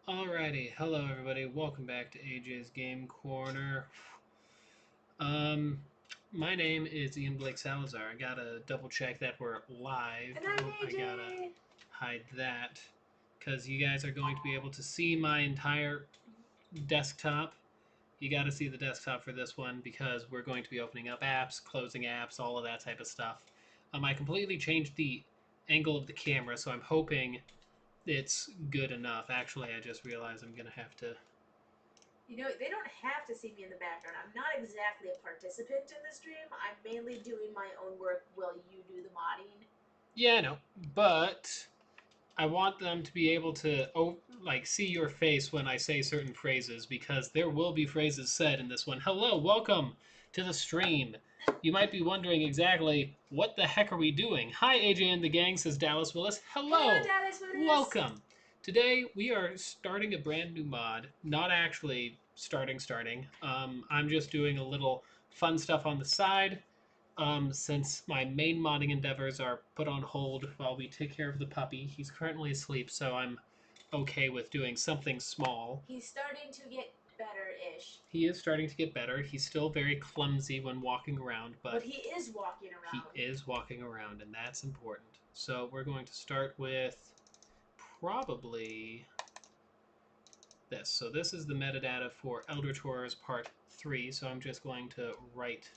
Alrighty, hello everybody. Welcome back to AJ's Game Corner. Um, my name is Ian Blake Salazar. I gotta double check that we're live. And I'm I gotta AJ. hide that because you guys are going to be able to see my entire desktop. You gotta see the desktop for this one because we're going to be opening up apps, closing apps, all of that type of stuff. I completely changed the angle of the camera, so I'm hoping it's good enough. Actually, I just realized I'm gonna have to. You know, they don't have to see me in the background. I'm not exactly a participant in the stream. I'm mainly doing my own work while you do the modding. Yeah, I know, but I want them to be able to see your face when I say certain phrases because there will be phrases said in this one. Hello, welcome to the stream. You might be wondering exactly what the heck are we doing. Hi, AJ and the gang, says Dallas Willis. Hello, Hello, Dallas Willis. welcome. Today we are starting a brand new mod. Not actually starting. I'm just doing a little fun stuff on the side. Since my main modding endeavors are put on hold while we take care of the puppy. He's currently asleep, so I'm okay with doing something small. He's starting to get better-ish. He is starting to get better. He's still very clumsy when walking around, but he is walking around. he is walking around, and that's important. So we're going to start with probably this. So this is the metadata for Elder Tours Part 3, so I'm just going to write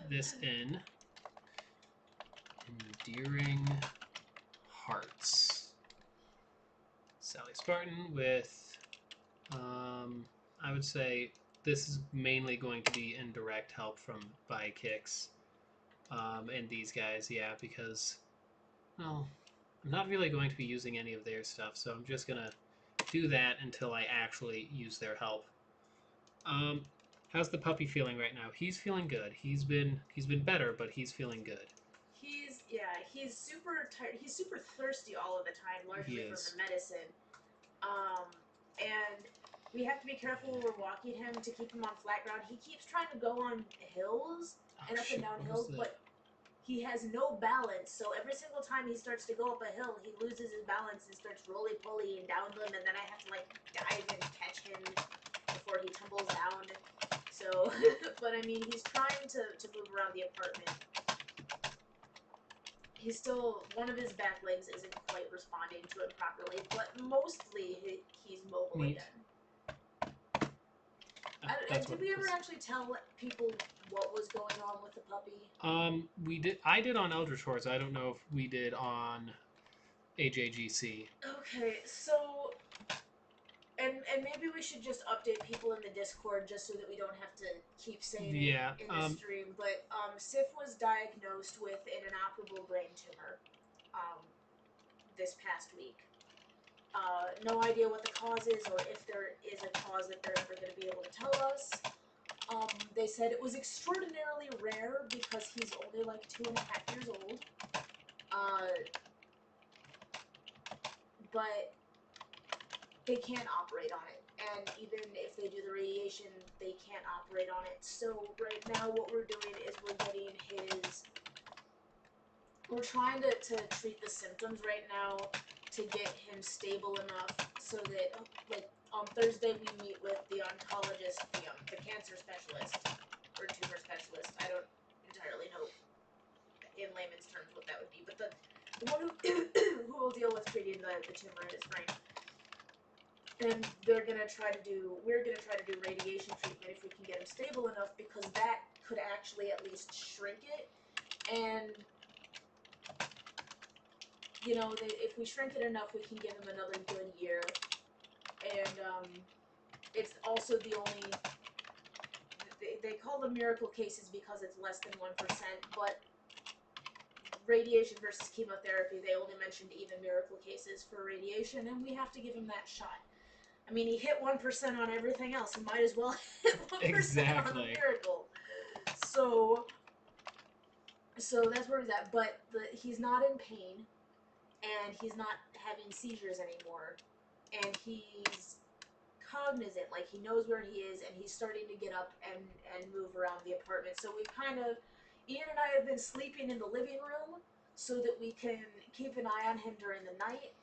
this in. Endearing Hearts. Sally Spartan with, I would say this is mainly going to be indirect help from Buy Kicks and these guys, yeah, because, well, I'm not really going to be using any of their stuff, so I'm just going to do that until I actually use their help. How's the puppy feeling right now? He's feeling good. He's been better, but he's feeling good. He's super tired. He's super thirsty all of the time, largely from the medicine. And we have to be careful when we're walking him to keep him on flat ground. He keeps trying to go on hills and up and down hills, but he has no balance. So every single time he starts to go up a hill, he loses his balance and starts roly-polying down them, and then I have to like dive and catch him before he tumbles down. So, but I mean, he's trying to move around the apartment. He's still, one of his back legs isn't quite responding to it properly, but mostly he's mobile Neat. again. Did we ever actually tell people what was going on with the puppy? We did. I did on Eldritch Horse. I don't know if we did on AJGC. Okay, so and maybe we should just update people in the Discord just so that we don't have to keep saying it in the stream. But Sif was diagnosed with an inoperable brain tumor this past week. No idea what the cause is or if there is a cause that they're ever going to be able to tell us. They said it was extraordinarily rare because he's only like 2.5 years old. But they can't operate on it. And even if they do the radiation, they can't operate on it. So right now what we're doing is we're trying to treat the symptoms right now to get him stable enough so that, like, on Thursday we meet with the oncologist, the cancer specialist, or tumor specialist. I don't entirely know in layman's terms what that would be, but the one who will deal with treating the tumor in his brain. And we're gonna try to do radiation treatment if we can get him stable enough, because that could actually at least shrink it. And you know, if we shrink it enough, we can give him another good year. And it's also the only, they call them miracle cases because it's less than 1%, but radiation versus chemotherapy, they only mentioned even miracle cases for radiation, and we have to give him that shot. I mean, he hit 1% on everything else. He might as well hit 1% on the miracle. So that's where he's at. But he's not in pain, and he's not having seizures anymore, and he's cognizant. Like, he knows where he is, and he's starting to get up and move around the apartment. So we've kind of, Ian and I have been sleeping in the living room so that we can keep an eye on him during the night.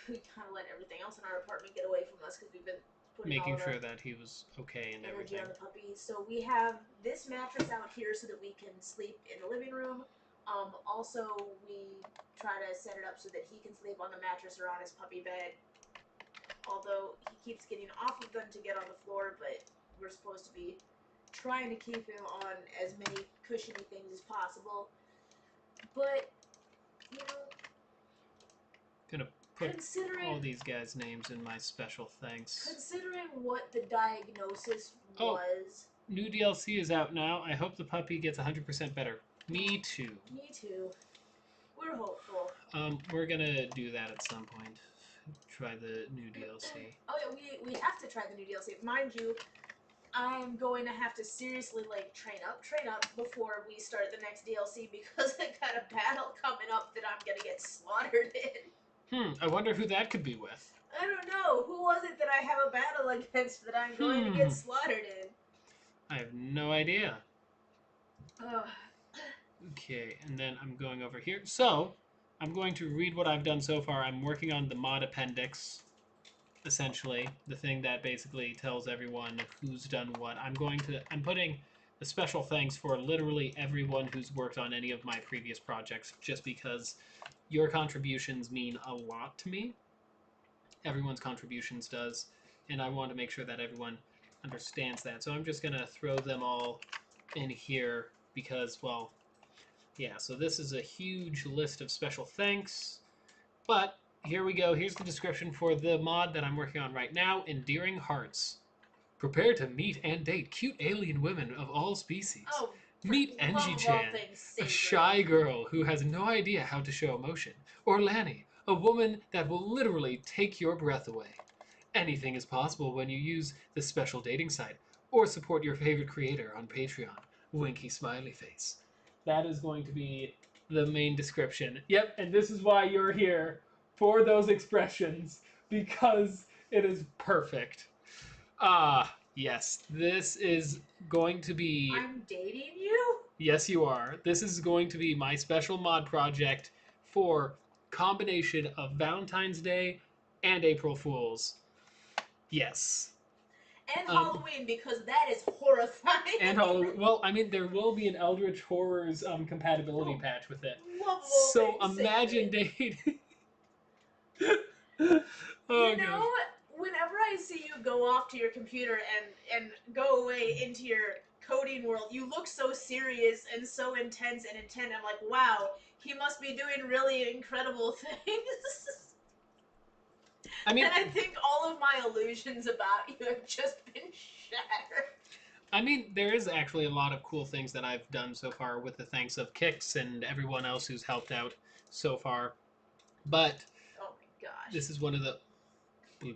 we kind of let everything else in our apartment get away from us because we've been putting all Making of our sure that he was okay and energy everything. on the puppy. So we have this mattress out here so that we can sleep in the living room. Also, we try to set it up so that he can sleep on the mattress or on his puppy bed. Although he keeps getting off of them to get on the floor, but we're supposed to be trying to keep him on as many cushiony things as possible. But, you know, Gonna put considering all these guys' names in my special thanks. considering what the diagnosis Oh. was. New DLC is out now. I hope the puppy gets 100% better. Me too. Me too. We're hopeful. We're gonna do that at some point. Try the new DLC. Oh yeah, we have to try the new DLC. Mind you, I'm going to have to seriously like train up before we start the next DLC because I got a battle coming up that I'm gonna get slaughtered in. I wonder who that could be with. I don't know. Who was it that I have a battle against that I'm going to get slaughtered in? I have no idea. Ugh. Okay, and then I'm going over here. So, I'm going to read what I've done so far. I'm working on the mod appendix, essentially. The thing that basically tells everyone who's done what. I'm putting a special thanks for literally everyone who's worked on any of my previous projects, just because your contributions mean a lot to me. Everyone's contributions does, and I want to make sure that everyone understands that. So I'm just going to throw them all in here because, well, yeah, so this is a huge list of special thanks. But here we go. Here's the description for the mod that I'm working on right now, Endearing Hearts. Prepare to meet and date cute alien women of all species. Oh, Meet love of all Angie-chan, things a sacred. shy girl who has no idea how to show emotion. Or Lanny, a woman that will literally take your breath away. Anything is possible when you use this special dating site or support your favorite creator on Patreon. Winky smiley face. That is going to be the main description. Yep, and this is why you're here, for those expressions, because it is perfect. Ah, yes, this is going to be... I'm dating you? Yes, you are. This is going to be my special mod project for combination of Valentine's Day and April Fool's. Yes. And Halloween, because that is horrifying. And Halloween. Well, I mean, there will be an Eldritch Horrors compatibility patch with it. So imagine dating. You know, whenever I see you go off to your computer and go away into your coding world, you look so serious and so intense and intent. I'm like, wow, he must be doing really incredible things. I mean, and I think all of my illusions about you have just been shattered. I mean, there is actually a lot of cool things that I've done so far with the thanks of Kix and everyone else who's helped out so far. But oh my gosh, this is one of the what?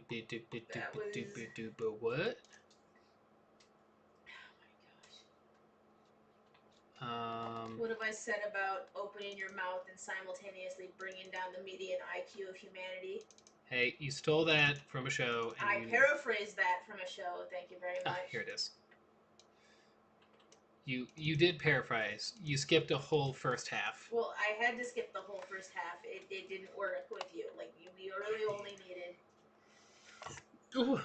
What have I said about opening your mouth and simultaneously bringing down the median IQ of humanity? Hey, you stole that from a show. And I paraphrased that from a show. Thank you very much. Here it is. You did paraphrase. You skipped a whole first half. Well, I had to skip the whole first half. It didn't work with you. Like, you really only needed... Ooh.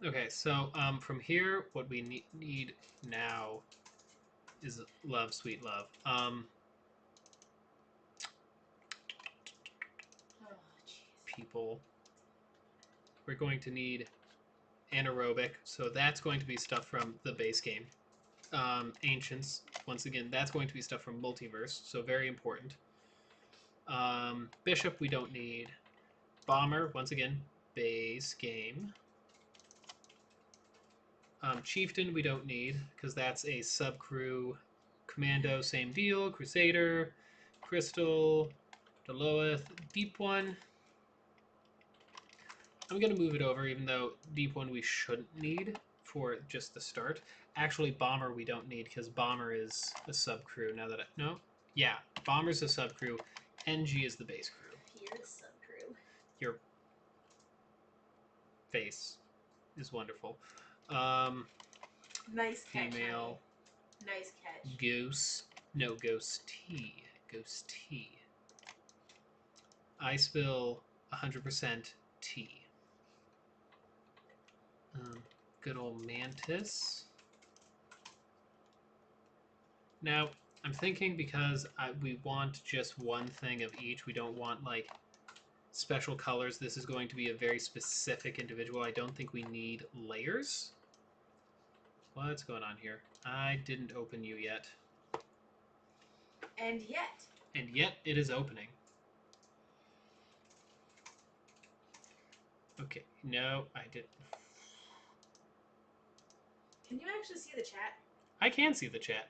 Okay, so from here, what we need now is love, sweet love. People. We're going to need anaerobic, so that's going to be stuff from the base game. Ancients, once again, that's going to be stuff from Multiverse, so very important. Bishop, we don't need. Bomber, once again, base game. Chieftain, we don't need, because that's a sub-crew. Commando, same deal. Crusader, Crystal, Deloeth, Deep One. I'm going to move it over, even though Deep One we shouldn't need for just the start. Actually, Bomber we don't need, because Bomber is a sub-crew. Now that no? Yeah, Bomber's a sub-crew. NG is the base crew. You're a sub-crew. Your face is wonderful. Nice catch, female. Honey. Nice catch. Goose. No, Ghost T. Ghost T. I spill 100% T. Good old Mantis. Now, I'm thinking because we want just one thing of each. We don't want, like, special colors. This is going to be a very specific individual. I don't think we need layers. What's going on here? I didn't open you yet. And yet. And yet it is opening. Okay, no, I didn't. Can you actually see the chat? I can see the chat.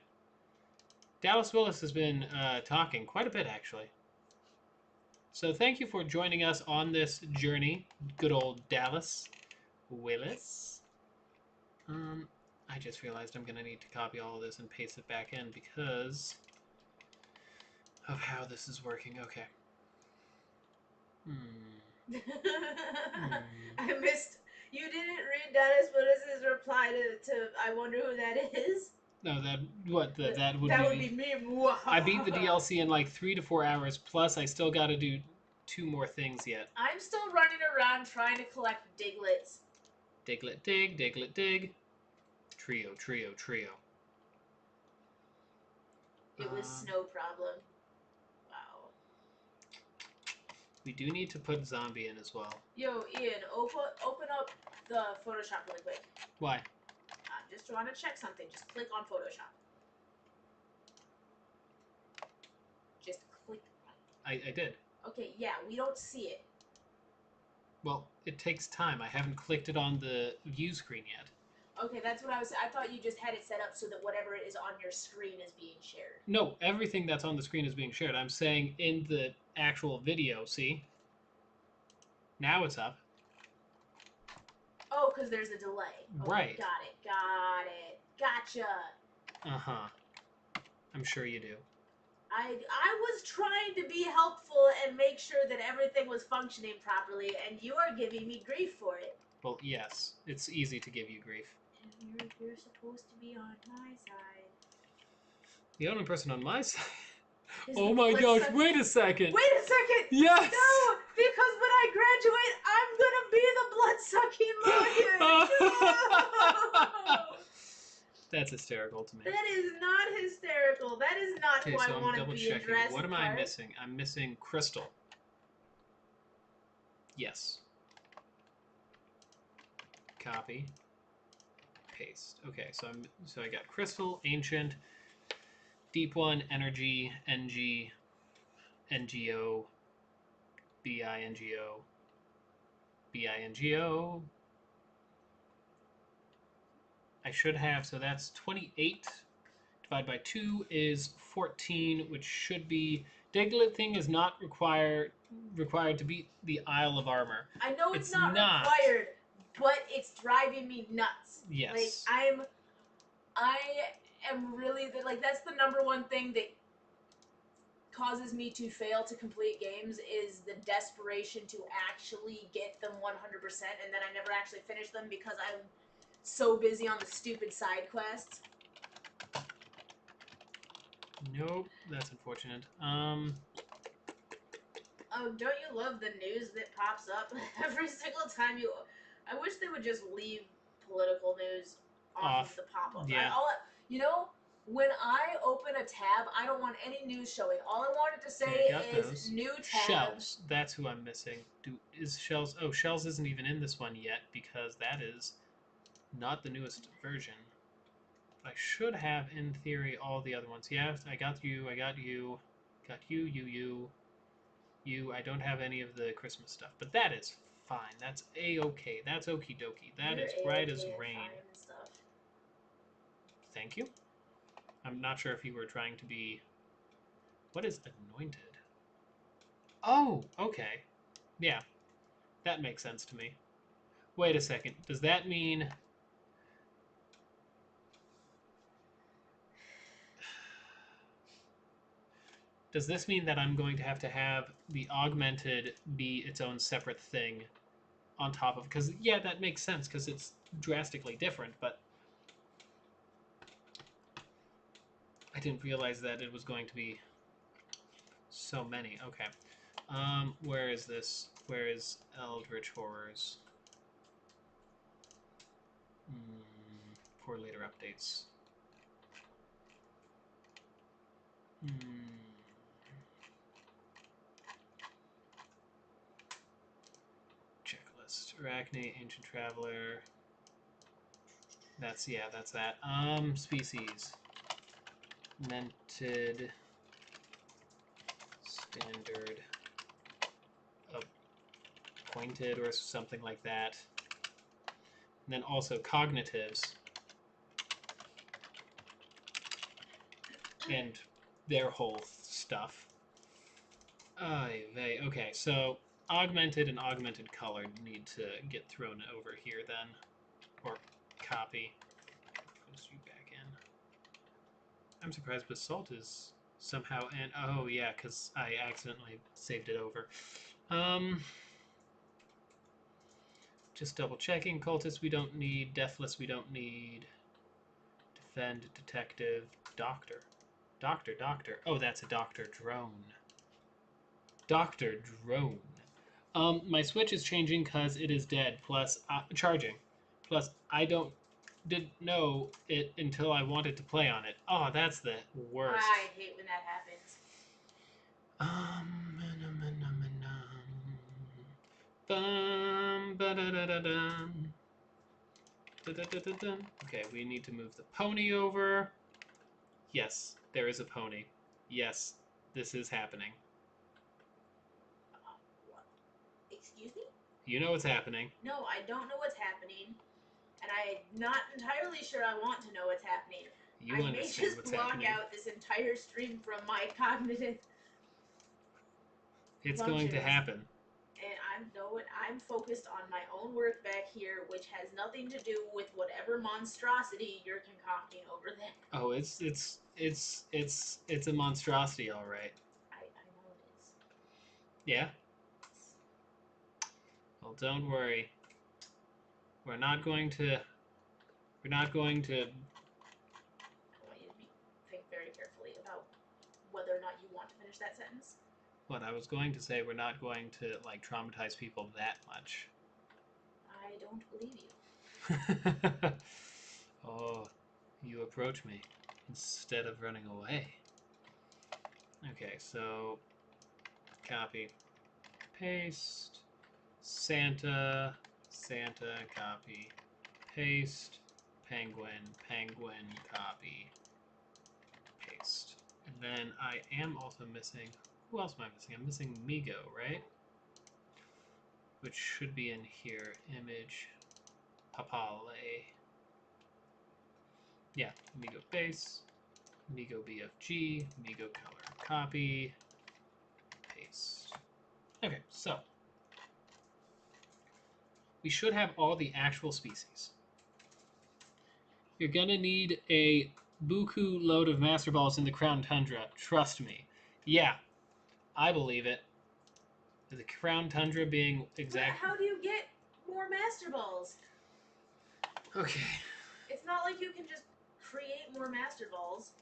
Dallas Willis has been talking quite a bit, actually. So thank you for joining us on this journey, good old Dallas Willis. I just realized I'm going to need to copy all of this and paste it back in because of how this is working. Okay. I missed. You didn't read Dennis Willis's reply to I wonder who that is. No, that what the, that would be me. I beat the DLC in like 3 to 4 hours. Plus, I still got to do 2 more things yet. I'm still running around trying to collect Diglets. Diglet dig, Diglet dig. Trio, trio, trio. It was Snow Problem. Wow. We do need to put zombie in as well. Yo, Ian, open up the Photoshop really quick. Why? I'm just trying to check something. Just click on Photoshop. Just click. I did. Okay, yeah, we don't see it. Well, it takes time. I haven't clicked it on the view screen yet. Okay, that's what I was. I thought you just had it set up so that whatever is on your screen is being shared. No, everything that's on the screen is being shared. I'm saying in the actual video, see? Now it's up. Oh, because there's a delay. Okay, Right. Got it. Got it. Gotcha. Uh-huh. I'm sure you do. I was trying to be helpful and make sure that everything was functioning properly, and you are giving me grief for it. Well, yes. It's easy to give you grief. You're supposed to be on my side. The only person on my side... Oh my gosh, wait a second! Wait a second! Yes! No! Because when I graduate, I'm gonna be the blood-sucking lawyer! No! That's hysterical to me. That is not hysterical. That is not who I want to be in Jurassic What am I Park. missing? I'm missing Crystal. Yes. Copy. Paste. Okay, so I got Crystal, Ancient, Deep One, Energy, NG, NGO, BINGO, BINGO. I should have, so that's 28 divided by 2 is 14, which should be... Diglett thing is not required to beat the Isle of Armor. I know it's not required, but it's driving me nuts. Yes. Like, I am really, that's the number one thing that causes me to fail to complete games is the desperation to actually get them 100%, and then I never actually finish them because I'm so busy on the stupid side quests. Nope, that's unfortunate. Oh, don't you love the news that pops up every single time you... I wish they would just leave political news off of the pop-ups. Yeah. You know, when I open a tab, I don't want any news showing. All I want it to say is new tab. Shells. That's who I'm missing. Is Shells... Oh, Shells isn't even in this one yet because that is not the newest version. I should have, in theory, all the other ones. Yeah, I got you, I got you, got you, you. I don't have any of the Christmas stuff, but that is fine. That's A-okay. That's okie dokie. That is bright as rain. Thank you. I'm not sure if you were trying to be... What is anointed? Oh, okay. Yeah, that makes sense to me. Wait a second. Does that mean... Does this mean that I'm going to have the augmented be its own separate thing on top of... Because, yeah, that makes sense, because it's drastically different, but... I didn't realize that it was going to be so many. Okay. Where is this? Where is Eldritch Horrors? For later updates. Checklist. Arachne, Ancient Traveler. That's that. Species. Mented. Standard. Appointed or something like that. And then also cognitives. And their whole stuff. Okay, so augmented and augmented color need to get thrown over here then. Or copy. Post you back in. I'm surprised Basalt is somehow and oh yeah, because I accidentally saved it over. Just double checking. Cultist we don't need. Deathless we don't need. Defend, detective, doctor. Doctor. Oh, that's a doctor drone. Doctor drone. My Switch is changing because it is dead. Plus, charging. Plus, I didn't know it until I wanted to play on it. Oh, that's the worst. I hate when that happens. Okay, we need to move the pony over. Yes, there is a pony. Yes, this is happening. What? Excuse me? You know what's happening. No, I don't know what's happening, and I'm not entirely sure I want to know what's happening. You I may understand just what's block happening. out this entire stream from my cognitive. It's going to functions. happen. And I'm focused on my own work back here, which has nothing to do with whatever monstrosity you're concocting over there. Oh, it's a monstrosity, all right. I know it is. Yeah. Well, don't worry. We're not going to. I want you to think very carefully about whether or not you want to finish that sentence. What I was going to say, we're not going to like traumatize people that much. I don't believe you. Oh, you approach me instead of running away. Okay, so copy, paste, Santa, copy, paste, penguin, copy, paste. And then I am also missing, who else am I missing? I'm missing Migo, right? Which should be in here, image, Papale. Yeah, Migo base, Migo BFG, Migo color, copy, paste. Okay, so we should have all the actual species. You're gonna need a buku load of Master Balls in the Crown Tundra. Trust me. Yeah, I believe it. The Crown Tundra being exact. But how do you get more Master Balls? Okay. It's not like you can just create more Master Balls.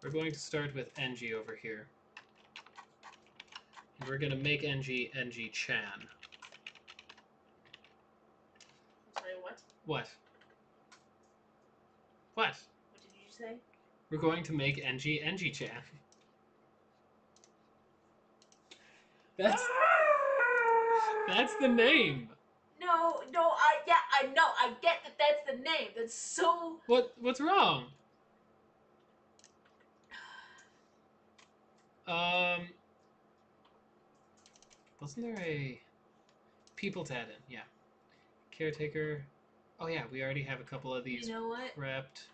We're going to start with NG over here. And we're going to make NG Chan. I'm sorry, what? What? What did you say? We're going to make NG Chan. That's the name. No, I know, I get that that's the name. That's so... What's wrong? Wasn't there a people to add in? Yeah. Caretaker. Oh yeah, we already have a couple of these. You know what? Prepped.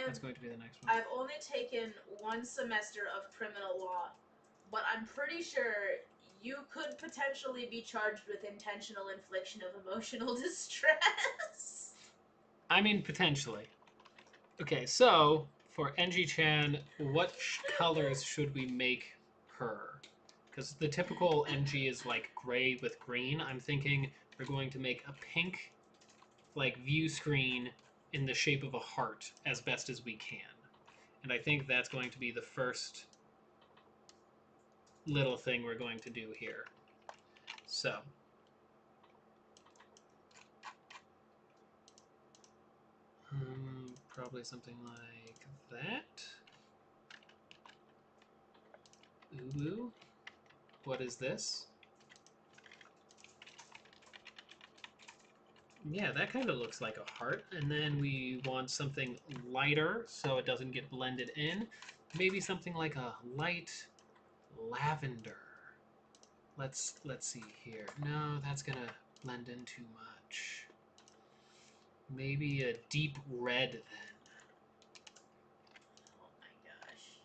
That's going to be the next one. I've only taken one semester of criminal law, but I'm pretty sure you could potentially be charged with intentional infliction of emotional distress. I mean, potentially. Okay, so for NG-chan, what colors should we make her? Because the typical NG is like gray with green. I'm thinking we're going to make a pink, like, view screen in the shape of a heart as best as we can. And I think that's going to be the first little thing we're going to do here. So, Probably something like that. Ooh. What is this? Yeah, that kind of looks like a heart. And then we want something lighter so it doesn't get blended in. Maybe something like a light lavender. Let's see here. No, that's gonna blend in too much. Maybe a deep red then. Oh my gosh.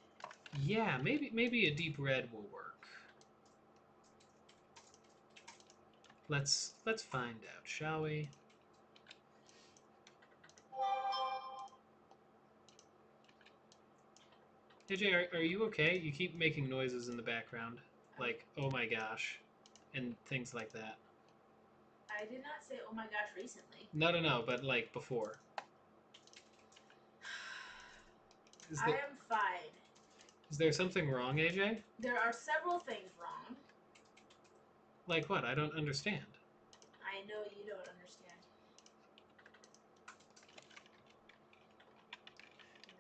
Yeah, maybe a deep red will work. Let's find out, shall we? AJ, are you okay? You keep making noises in the background, like oh my gosh, and things like that. I did not say oh my gosh recently. No, but like before. I am fine. Is there something wrong, AJ? There are several things wrong. Like what? I don't understand. I know you don't understand.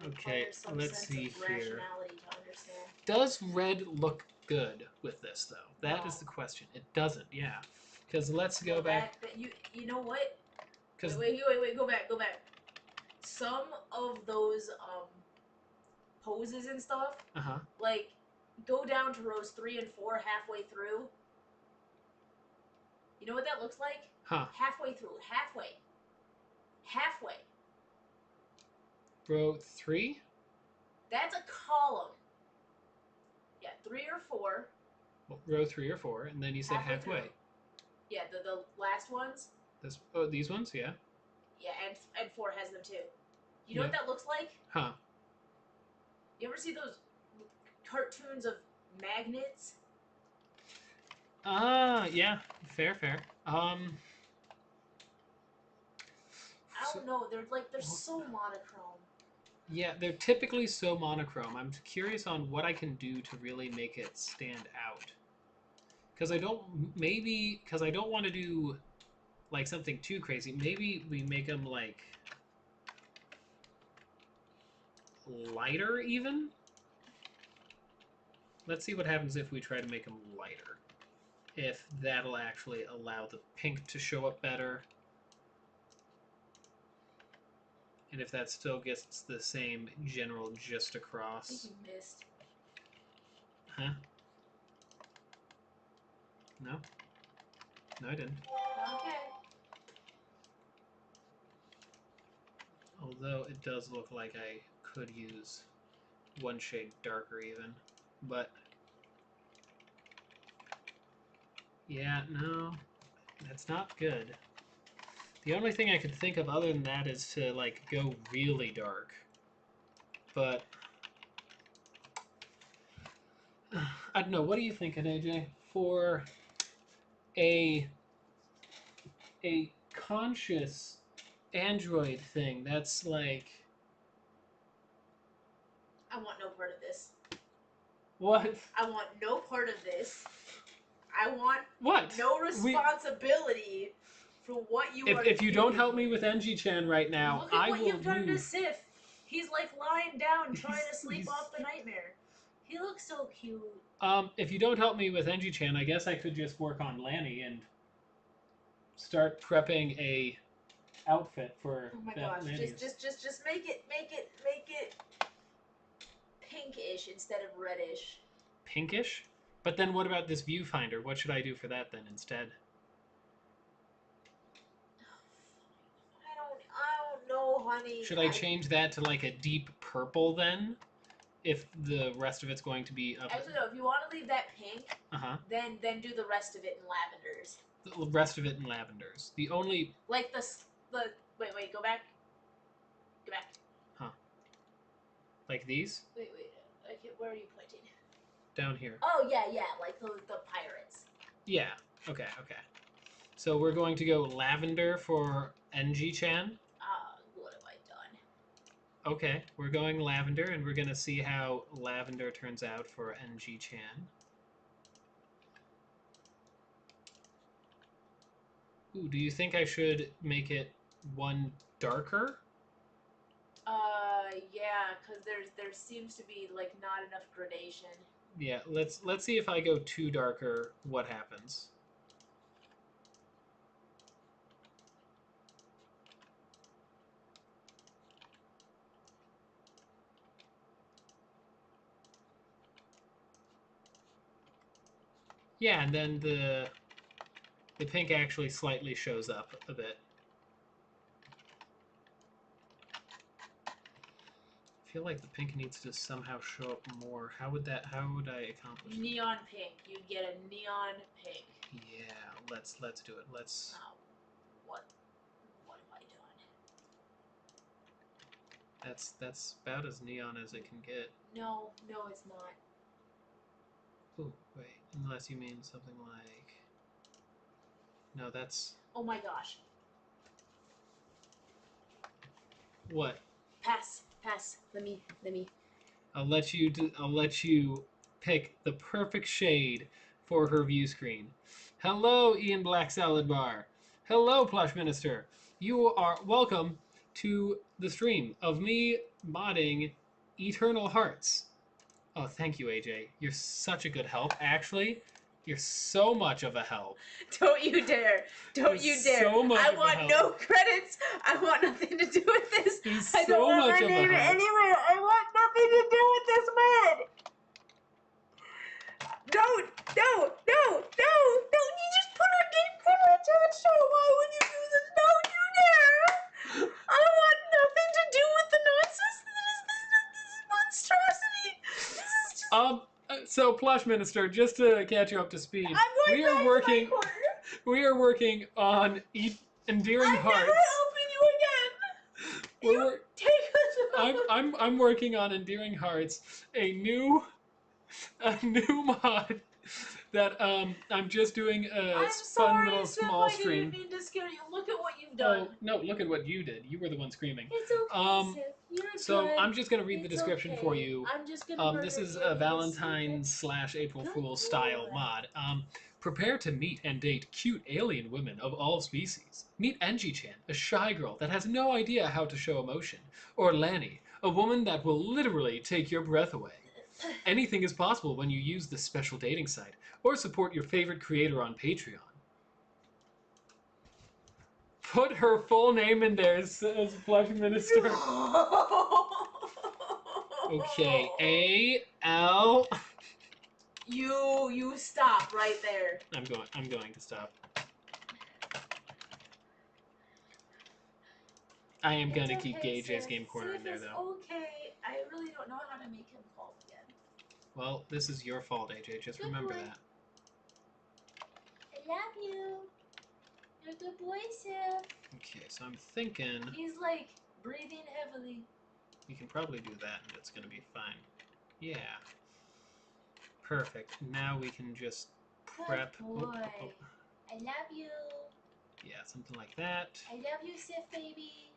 Okay, let's see here. Rationality to understand. Does red look good with this, though? That is No. the question. It doesn't, yeah. Because let's go back. You know what? Because Wait, go back. Some of those poses and stuff, like, go down to rows 3 and 4 halfway through. You know what that looks like? Halfway through. Halfway. Row 3? That's a column. Yeah, 3 or 4. Well, row 3 or 4, and then you said halfway. Yeah, the last ones. These ones, yeah. Yeah, and 4 has them too. You know what that looks like? You ever see those cartoons of magnets? Yeah. Fair. I don't know. They're so monochrome. Yeah, they're typically so monochrome. I'm curious on what I can do to really make it stand out. Because I don't want to do like something too crazy. Maybe we make them like lighter even. Let's see what happens if we try to make them lighter. If that'll actually allow the pink to show up better. And if that still gets the same general gist across. I think you missed. Huh? No? No, I didn't. Okay. Although it does look like I could use one shade darker even. But yeah, no, that's not good. The only thing I could think of other than that is to like go really dark. But I don't know. What are you thinking, AJ? For a conscious Android thing, that's like. I want no part of this. What? I want no part of this. I want what? No responsibility for what you are. If you don't help me with NG-chan right now, look at what you've done to Sif. He's like lying down trying to sleep off the nightmare. He looks so cute. If you don't help me with NG-chan, I guess I could just work on Lanny and start prepping a outfit for. Oh my gosh! Just make it pinkish instead of reddish. Pinkish? But then what about this viewfinder? What should I do for that then instead? I don't know, honey. Should I change that to like a deep purple then? If the rest of it's going to be up. Actually, no. If you want to leave that pink, then do the rest of it in lavenders. The rest of it in lavenders. The only like the wait, go back. Go back. Like these? Wait. Okay, where are you pointing? Down here. Oh yeah, like the pirates. Yeah. Okay. So we're going to go lavender for NG-chan. What have I done? Okay, we're going lavender, and we're going to see how lavender turns out for NG-chan. Ooh, do you think I should make it one darker? Yeah, because there seems to be like not enough gradation. Yeah, let's see if I go too darker, what happens. Yeah, and then the pink actually slightly shows up a bit. I feel like the pink needs to somehow show up more. How would I accomplish that? Neon pink. You get a neon pink. Yeah, let's do it. Let's. Oh, what have I done? That's about as neon as it can get. No, it's not. Ooh, wait. Unless you mean something like. No, that's. Oh my gosh. What? Pass. Let me. I'll let you pick the perfect shade for her view screen. Hello, Ian Black Salad Bar. Hello, Plush Minister. You are welcome to the stream of me modding Eternal Hearts. Oh, thank you, AJ. You're such a good help. Actually, you're so much of a help. Don't you dare! Don't you dare! So much I of a want help. no credits. I want nothing to do with this. You're I don't so want much my of a name help. anywhere. I want nothing to do with this man. Don't. You just put our game corner attached. So why would you do this? Don't you dare! I want nothing to do with the nonsense. This is monstrosity. This is just. So Plush Minister, just to catch you up to speed, I'm going back to my corner. We are working on endearing hearts. I'll never open you again. Take us. I'm working on endearing hearts, a new mod that I'm just doing a fun little small I stream. didn't mean to scare you. Look at what you've done. Oh no! Look at what you did. You were the one screaming. It's okay, Sif. You're So good. I'm just gonna read the description for you. I'm just gonna This is a Valentine's / April Fool's style mod. Prepare to meet and date cute alien women of all species. Meet Angie-chan, a shy girl that has no idea how to show emotion. Or Lanny, a woman that will literally take your breath away. Anything is possible when you use this special dating site, or support your favorite creator on Patreon. Put her full name in there, says Plush Minister. Okay, A-L... You stop right there. I'm going to stop. I am going to keep AJ's game corner in there, though. Okay. I really don't know how to make him fall again. Well, this is your fault, AJ. Just remember that. I love you. You're a good boy, Sif. Okay, so I'm thinking... He's, like, breathing heavily. We can probably do that, and it's going to be fine. Yeah. Perfect. Now we can just prep... Good boy. I love you. Yeah, something like that. I love you, Sif, baby.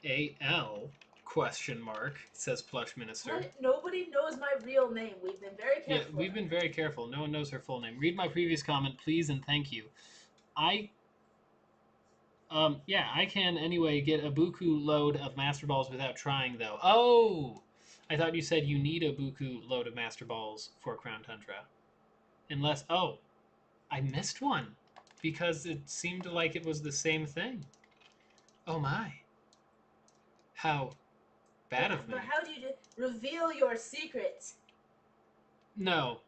A-L... question mark, says Plush Minister. What? Nobody knows my real name. We've been very careful. Yeah, we've been very careful. No one knows her full name. Read my previous comment, please, and thank you. Yeah, I can anyway get a buku load of Master Balls without trying, though. Oh! I thought you said you need a buku load of Master Balls for Crown Tundra. Unless, oh, I missed one. Because it seemed like it was the same thing. Oh my. How bad of me. But how do you reveal your secrets? No.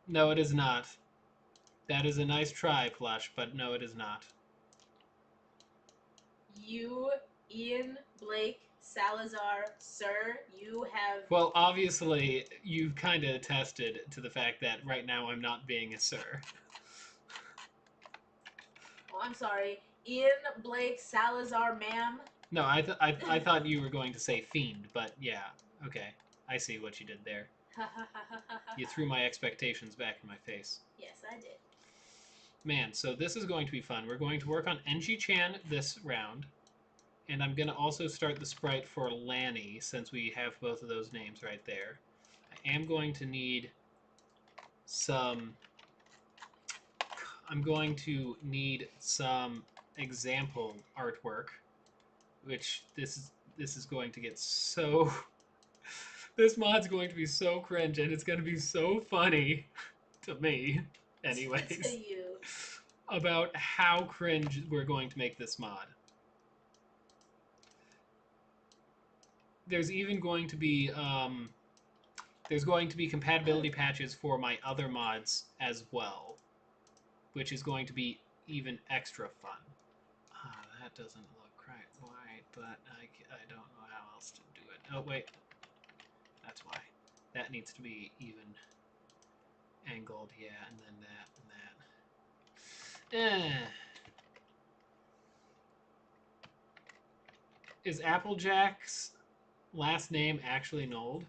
No, it is not. That is a nice try, Plush, but no, it is not. You, Ian, Blake, Salazar, sir, you have... Well, obviously, you've kind of attested to the fact that right now I'm not being a sir. Oh, I'm sorry. Ian, Blake, Salazar, ma'am. No, I thought you were going to say fiend, but yeah, okay. I see what you did there. You threw my expectations back in my face. Yes, I did. Man, so this is going to be fun. We're going to work on Enji-chan this round. And I'm going to also start the sprite for Lanny, since we have both of those names right there. I am going to need some... I'm going to need some example artwork, which this is going to get so this mod's going to be so cringe and it's going to be so funny to me To anyways you. about how cringe we're going to make this mod. There's even going to be compatibility patches for my other mods as well, which is going to be even extra fun. That doesn't look quite right, but I don't know how else to do it. Oh, wait. That's why. That needs to be even angled, yeah, and then that and that. Is Applejack's last name actually Nold?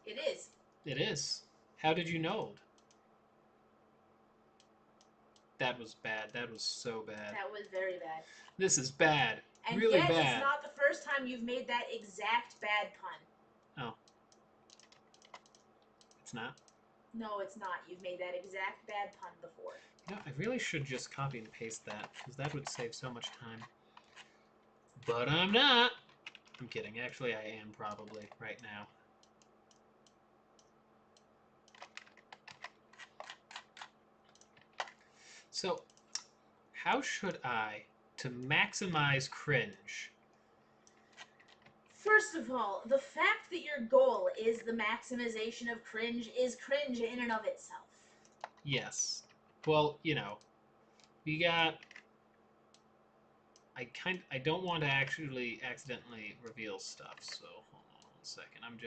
It is. It is. How did you know? That was bad. That was so bad. That was very bad. This is bad. And really yet, bad. It's not the first time you've made that exact bad pun. Oh. It's not? No, it's not. You've made that exact bad pun before. You know, I really should just copy and paste that, because that would save so much time. But I'm not. I'm kidding. Actually, I am probably right now. So, how should I, to maximize cringe? First of all, the fact that your goal is the maximization of cringe is cringe in and of itself. Yes. Well, you know, we got... I don't want to actually accidentally reveal stuff, so hold on 1 second. I'm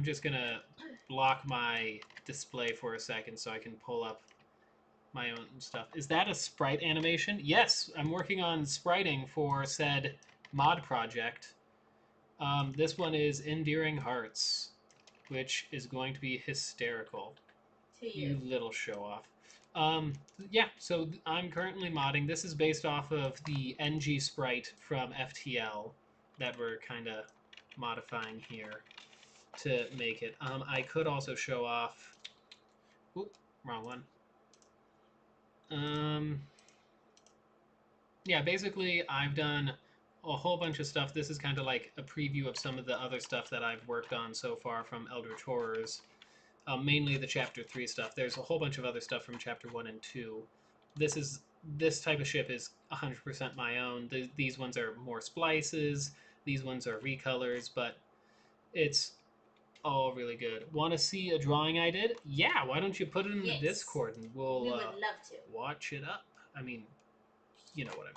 just gonna block my display for a second so I can pull up my own stuff. Is that a sprite animation? Yes, I'm working on spriting for said mod project. This one is Endearing Hearts, which is going to be hysterical. To you. You little show-off. Yeah, so I'm currently modding. This is based off of the NG sprite from FTL that we're kind of modifying here to make it. I could also show off... Oop, wrong one. Yeah, basically, I've done a whole bunch of stuff. This is kind of like a preview of some of the other stuff that I've worked on so far from Eldritch Horrors. Mainly the Chapter 3 stuff. There's a whole bunch of other stuff from Chapter 1 and 2. This type of ship is 100% my own. These ones are more splices. These ones are recolors, but it's all really good. Want to see a drawing I did? Yeah, why don't you put it in the Discord and we'll we would love to watch it up. I mean, you know what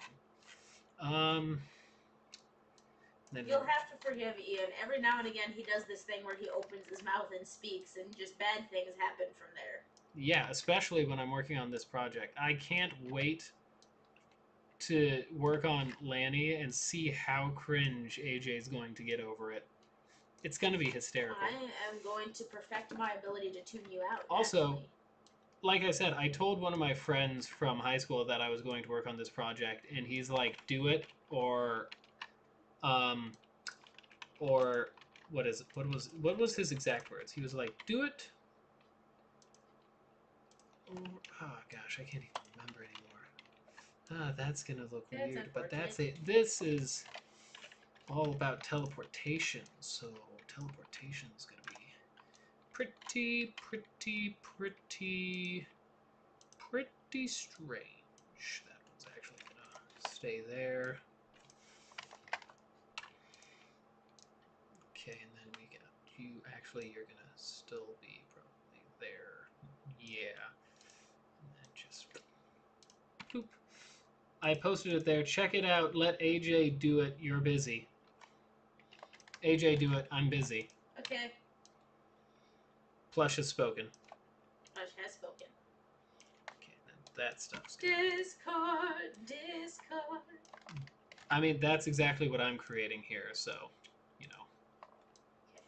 I mean. Then You'll have to forgive Ian. Every now and again, he does this thing where he opens his mouth and speaks, and just bad things happen from there. Yeah, especially when I'm working on this project. I can't wait to work on Lanny and see how cringe AJ is going to get over it. It's going to be hysterical. I am going to perfect my ability to tune you out. Also, actually. Like I said, I told one of my friends from high school that I was going to work on this project, and he's like, do it, or what was his exact words? He was like, do it, or, oh gosh, I can't even remember anymore. That's gonna look weird, but that's it. This is all about teleportation, so teleportation is gonna be pretty strange. That one's actually gonna stay there. Okay, and then we got you. Actually, you're gonna still be probably there. Yeah. And then just boop. I posted it there. Check it out. Let AJ do it. You're busy. AJ, do it. I'm busy. Okay. Plush has spoken. Plush has spoken. Okay, then that stuff's good. Discord. I mean, that's exactly what I'm creating here, so, you know. Okay.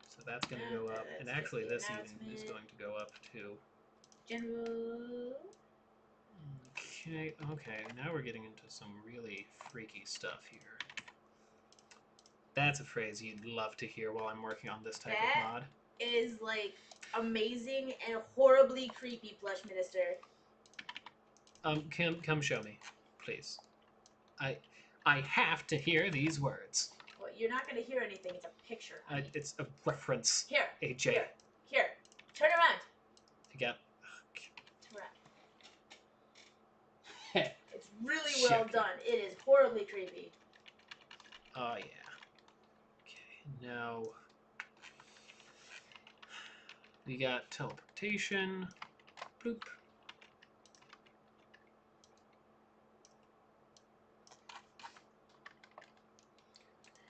So that's going to go up. And actually, this even is going to go up, too. General. Okay, now we're getting into some really freaky stuff here. That's a phrase you'd love to hear while I'm working on this type of mod. Is like amazing and horribly creepy, Plush Minister. Come show me, please. I have to hear these words. Well, you're not gonna hear anything. It's a picture. Honey. It's a reference. Here. AJ. Here. Turn around. Again. Turn around. It's really well Check. done. It is horribly creepy. Oh yeah. Okay, now we got teleportation. Bloop.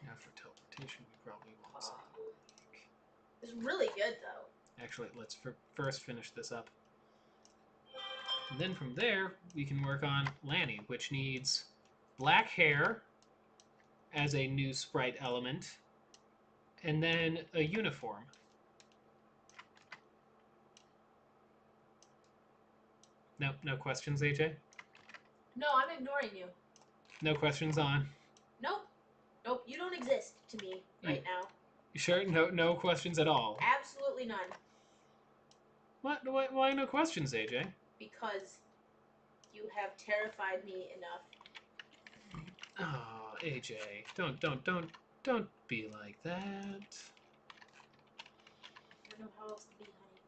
Now for teleportation, we probably want something like... It's really good though. Actually, let's first finish this up. And then from there, we can work on Lanny, which needs black hair as a new sprite element, and then a uniform. No questions, AJ? No, I'm ignoring you. No questions on? Nope. Nope, you don't exist to me right now. You sure? No questions at all? Absolutely none. What? Why no questions, AJ? Because you have terrified me enough. Oh, AJ, don't be like that. I don't know how else to be, honey.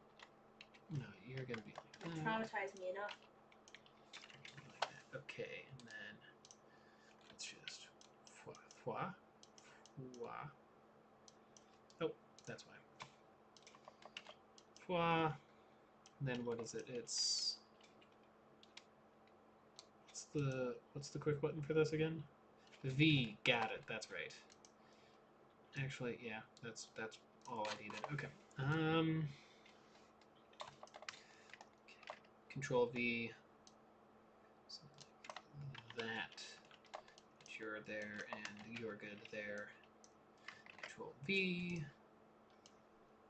No, you're gonna be like You that. traumatized me enough. Like that. Okay, and then let's just foie. Oh, that's why. Foie. And then what is it? It's what's the quick button for this again? V. Got it. That's right. Actually, yeah, that's all I needed. Okay. Control V. So that. You're there and you're good there. Control V.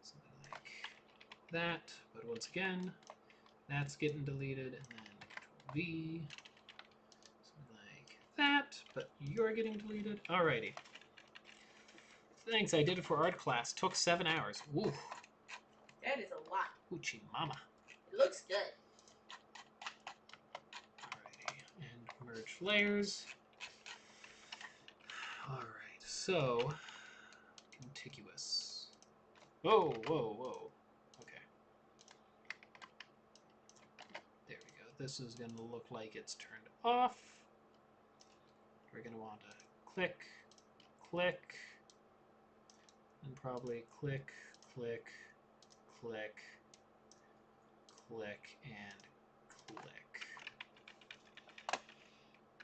Something like that. But once again, that's getting deleted. And then Control V. Something like that. But you're getting deleted. Alrighty. Thanks, I did it for art class. Took 7 hours. Woo. That is a lot. Hoochie mama. It looks good. Alrighty. And merge layers. Alright, so contiguous. Whoa. Okay. There we go. This is going to look like it's turned off. We're going to want to click, and probably click, and click.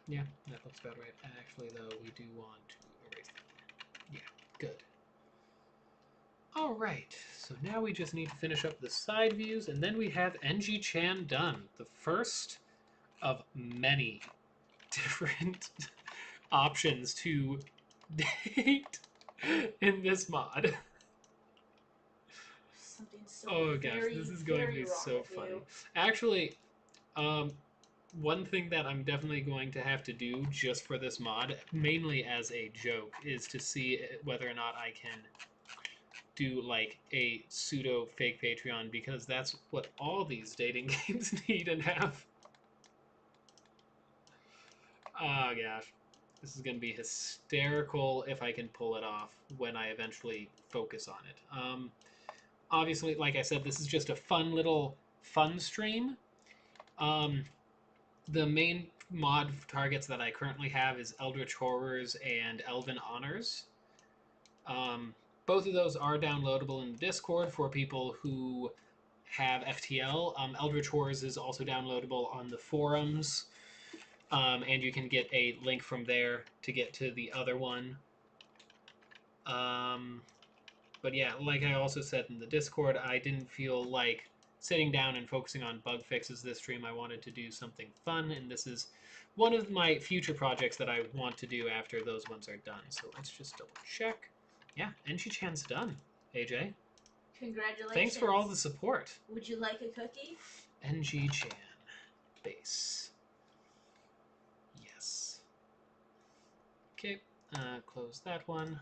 Yeah, that looks about right. Actually, though, we do want to erase that. Yeah, good. All right, so now we just need to finish up the side views, and then we have NG-Chan done. The first of many different options to date in this mod. Something so Oh gosh, this is going to be so funny. Actually, one thing that I'm definitely going to have to do just for this mod, mainly as a joke, is to see whether or not I can do like a pseudo fake Patreon, because that's what all these dating games need and have. Oh gosh, this is going to be hysterical if I can pull it off when I eventually focus on it. Obviously, like I said, this is just a fun little fun stream. The main mod targets that I currently have is Eldritch Horrors and Elven Honors. Both of those are downloadable in Discord for people who have FTL. Eldritch Horrors is also downloadable on the forums, and you can get a link from there to get to the other one. But yeah, like I also said in the Discord, I didn't feel like sitting down and focusing on bug fixes this stream. I wanted to do something fun, and this is one of my future projects that I want to do after those ones are done. So let's just double check. Yeah, NG-Chan's done, AJ. Congratulations. Thanks for all the support. Would you like a cookie? NG-Chan. Base. Yes. Okay, close that one.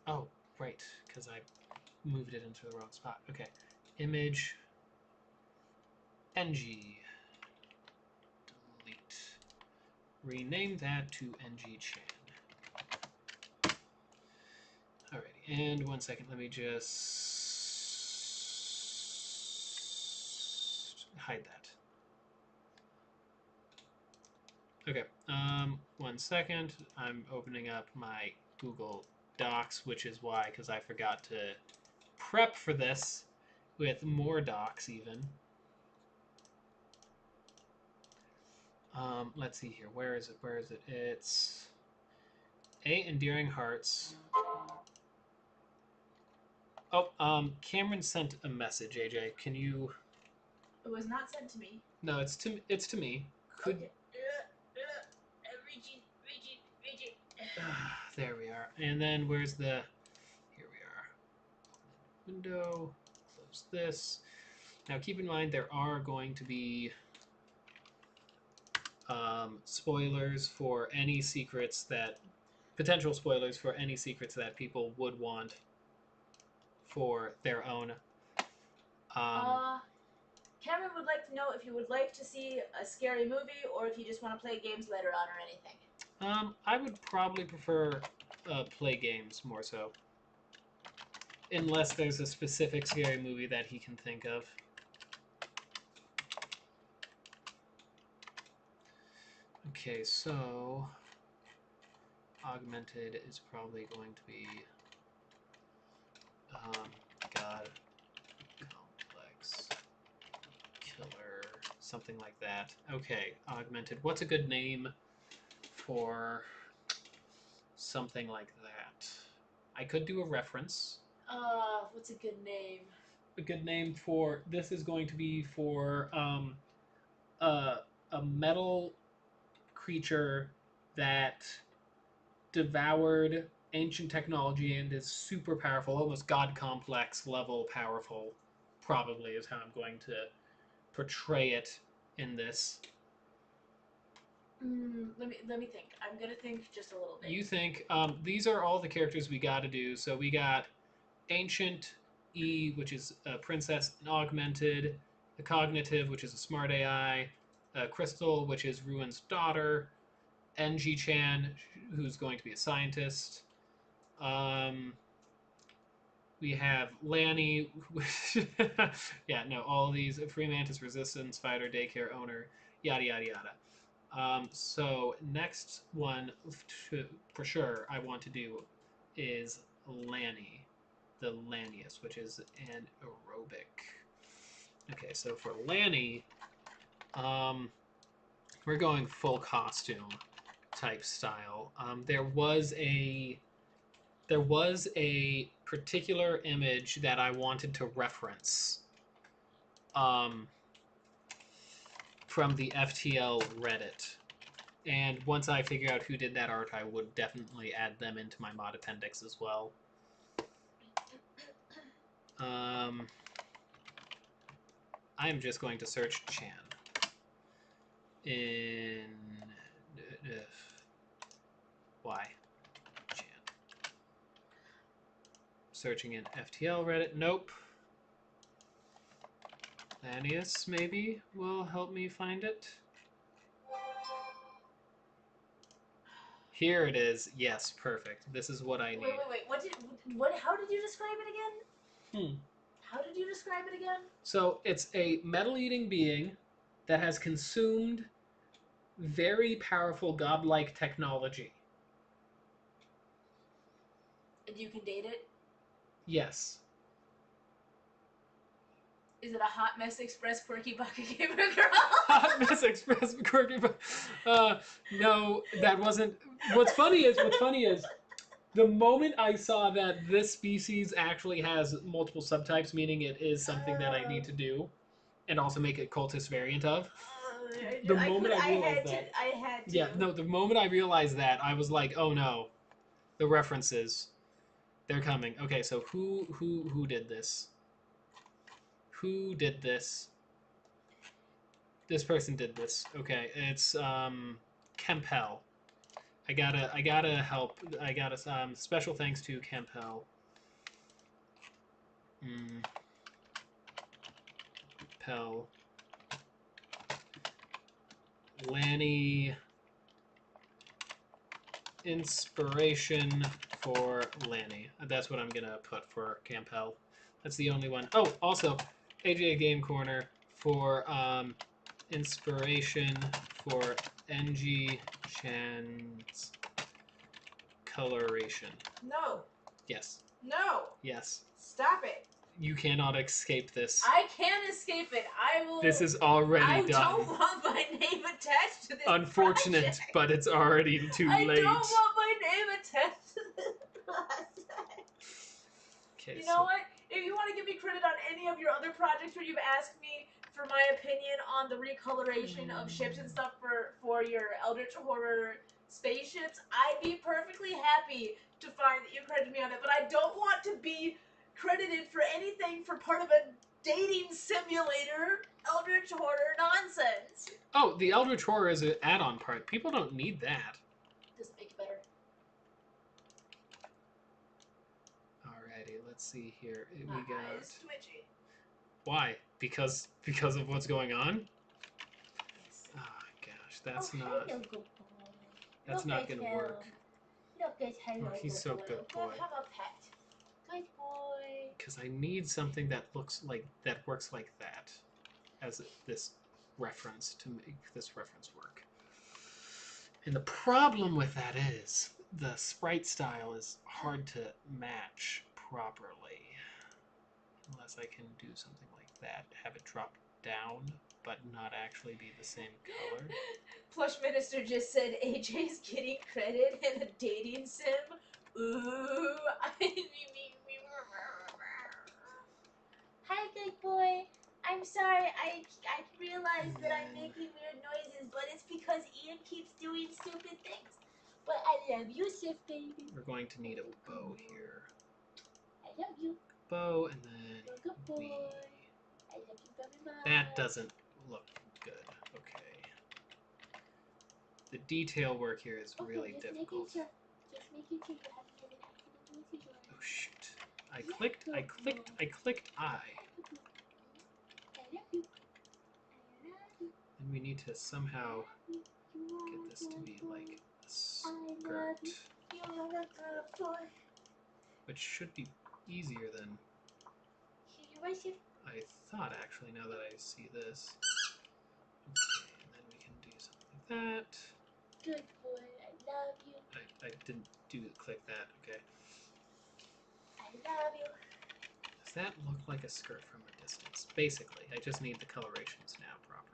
Oh, right, because I moved it into the wrong spot. Okay, image. ng. Delete. Rename that to ngchan. Alrighty, and 1 second, let me just hide that. Okay, 1 second, I'm opening up my Google Docs, which is why, because I forgot to prep for this with more docs even. Let's see here, where is it, It's Endearing Hearts. Oh, Cameron sent a message, AJ. Can you... It was not sent to me. No, it's to me. Could... Okay. Reaching. There we are. And then where's the... Here we are. Window. Close this. Now keep in mind there are going to be spoilers for any secrets that... Potential spoilers for any secrets that people would want for their own. Cameron would like to know if you would like to see a scary movie or if you just want to play games later on or anything. I would probably prefer play games more so. Unless there's a specific scary movie that he can think of. Okay, so... Augmented is probably going to be... God... Complex... Killer... Something like that. Okay, Augmented. What's a good name for something like that? I could do a reference. What's a good name? A good name for... This is going to be for a metal creature that devoured ancient technology and is super powerful, almost god complex level powerful, probably is how I'm going to portray it in this. Let me think. I'm gonna think just a little bit. You think. These are all the characters we got to do. So we got Ancient E, which is a princess and augmented, the Cognitive, which is a smart AI, Crystal, which is Ruin's daughter, NG Chan, who's going to be a scientist. We have Lanny. Yeah, no, all of these. Free Mantis Resistance, Fighter, Daycare Owner, yada, yada, yada. So next one, for sure, I want to do is Lanny, the Lanius, which is an aerobic. Okay, so for Lanny, we're going full costume type style. There was a particular image that I wanted to reference from the FTL Reddit. And once I figure out who did that art, I would definitely add them into my mod appendix as well. I'm just going to search Chan in why Chan. Searching in FTL Reddit. Nope. Lanius maybe will help me find it. Here it is. Yes, perfect. This is what I need. Wait. How did you describe it again? How did you describe it again? So it's a metal-eating being that has consumed very powerful godlike technology. And you can date it? Yes. Is it a Hot Mess Express Quirky Bucket Gamer Girl? Hot Mess Express Quirky Bucket. No, that wasn't. What's funny is the moment I saw that this species actually has multiple subtypes, meaning it is something that I need to do, and also make a cultist variant of. The moment I realized that. I had to. Yeah, no, the moment I realized that, I was like, oh no. The references. They're coming. Okay, so who did this? Who did this? This person did this. Okay, it's Kempel. I gotta help. I gotta special thanks to Kempel. Pel. Lanny inspiration for Lanny. That's what I'm gonna put for Campbell. That's the only one. Oh, also, AJ Game Corner for inspiration for NG Chan's coloration. No. Yes. No. Yes. Stop it. You cannot escape this. I can't escape it. I will. This is already I done. don't want my name attached to this Unfortunate, project. but it's already too I late. don't want my name attached to this project. Okay, You know what? If you want to give me credit on any of your other projects where you've asked me for my opinion on the recoloration of ships and stuff for your Eldritch Horror spaceships, I'd be perfectly happy to find that you credited me on it. But I don't want to be credited for anything for part of a dating simulator Eldritch Horror nonsense. Oh, the Eldritch Horror is an add-on part. People don't need that. Doesn't make it better. Alrighty, let's see here. We My got. eyes twitchy. Why? Because of what's going on? Yes. Oh gosh, that's not. Hello, good boy. That's Look not at gonna him. work. Look at hello, Oh, he's good so boy. good boy. Let's have a pet. Good boy. Because I need something that looks like that works like that, as this reference to make this reference work. And the problem with that is the sprite style is hard to match properly, unless I can do something like that, have it drop down, but not actually be the same color. Plush Minister just said AJ's getting credit in a dating sim. Ooh, Hi, good boy. I'm sorry. I realized that I'm making weird noises, but it's because Ian keeps doing stupid things. But I love you, Sif baby. We're going to need a bow here. I love you. Bow, and then You're a good boy. we... I love you very much. That doesn't look good. Okay. The detail work here is Okay, really just difficult. Making sure. Just making sure you haven't had an accident with your Oh shoot. I Yeah, clicked good I. I love you. I love you. And we need to somehow You get are this to good be boy. like a love skirt. you. You're a good boy. Which should be easier than Here you are, Sif. I thought actually, now that I see this. Okay, and then we can do something like that. Good boy. I love you. I didn't click that, okay. I love you. Does that look like a skirt from a distance? Basically, I just need the colorations now proper.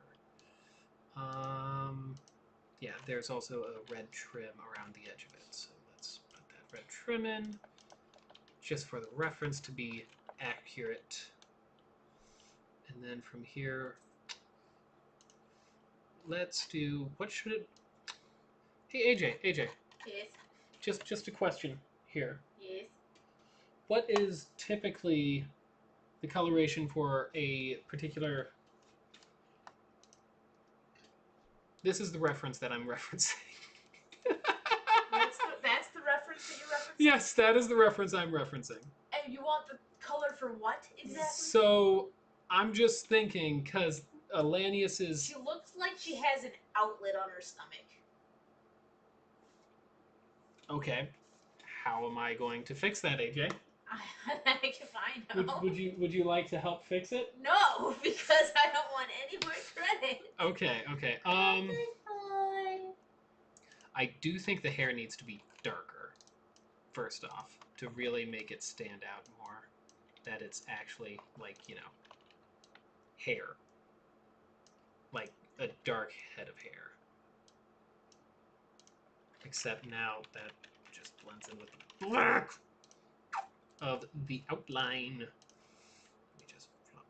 Yeah, there's also a red trim around the edge of it, so let's put that red trim in, just for the reference to be accurate. And then from here, let's do, what should it, hey AJ, Yes. just a question here. Yes. What is typically the coloration for a particular... This is the reference that I'm referencing. That's the reference that you're referencing? Yes, that is the reference I'm referencing. And you want the color for what exactly? So, I'm just thinking, because Alanius is... She looks like she has an outlet on her stomach. Okay. How am I going to fix that, AJ? If I know. Would you like to help fix it? No, because I don't want any more credit. Okay. Good boy. I do think the hair needs to be darker, first off, to really make it stand out more. That it's actually, like, you know, hair. Like a dark head of hair. Except now that just blends in with the black of the outline. Let me just flop.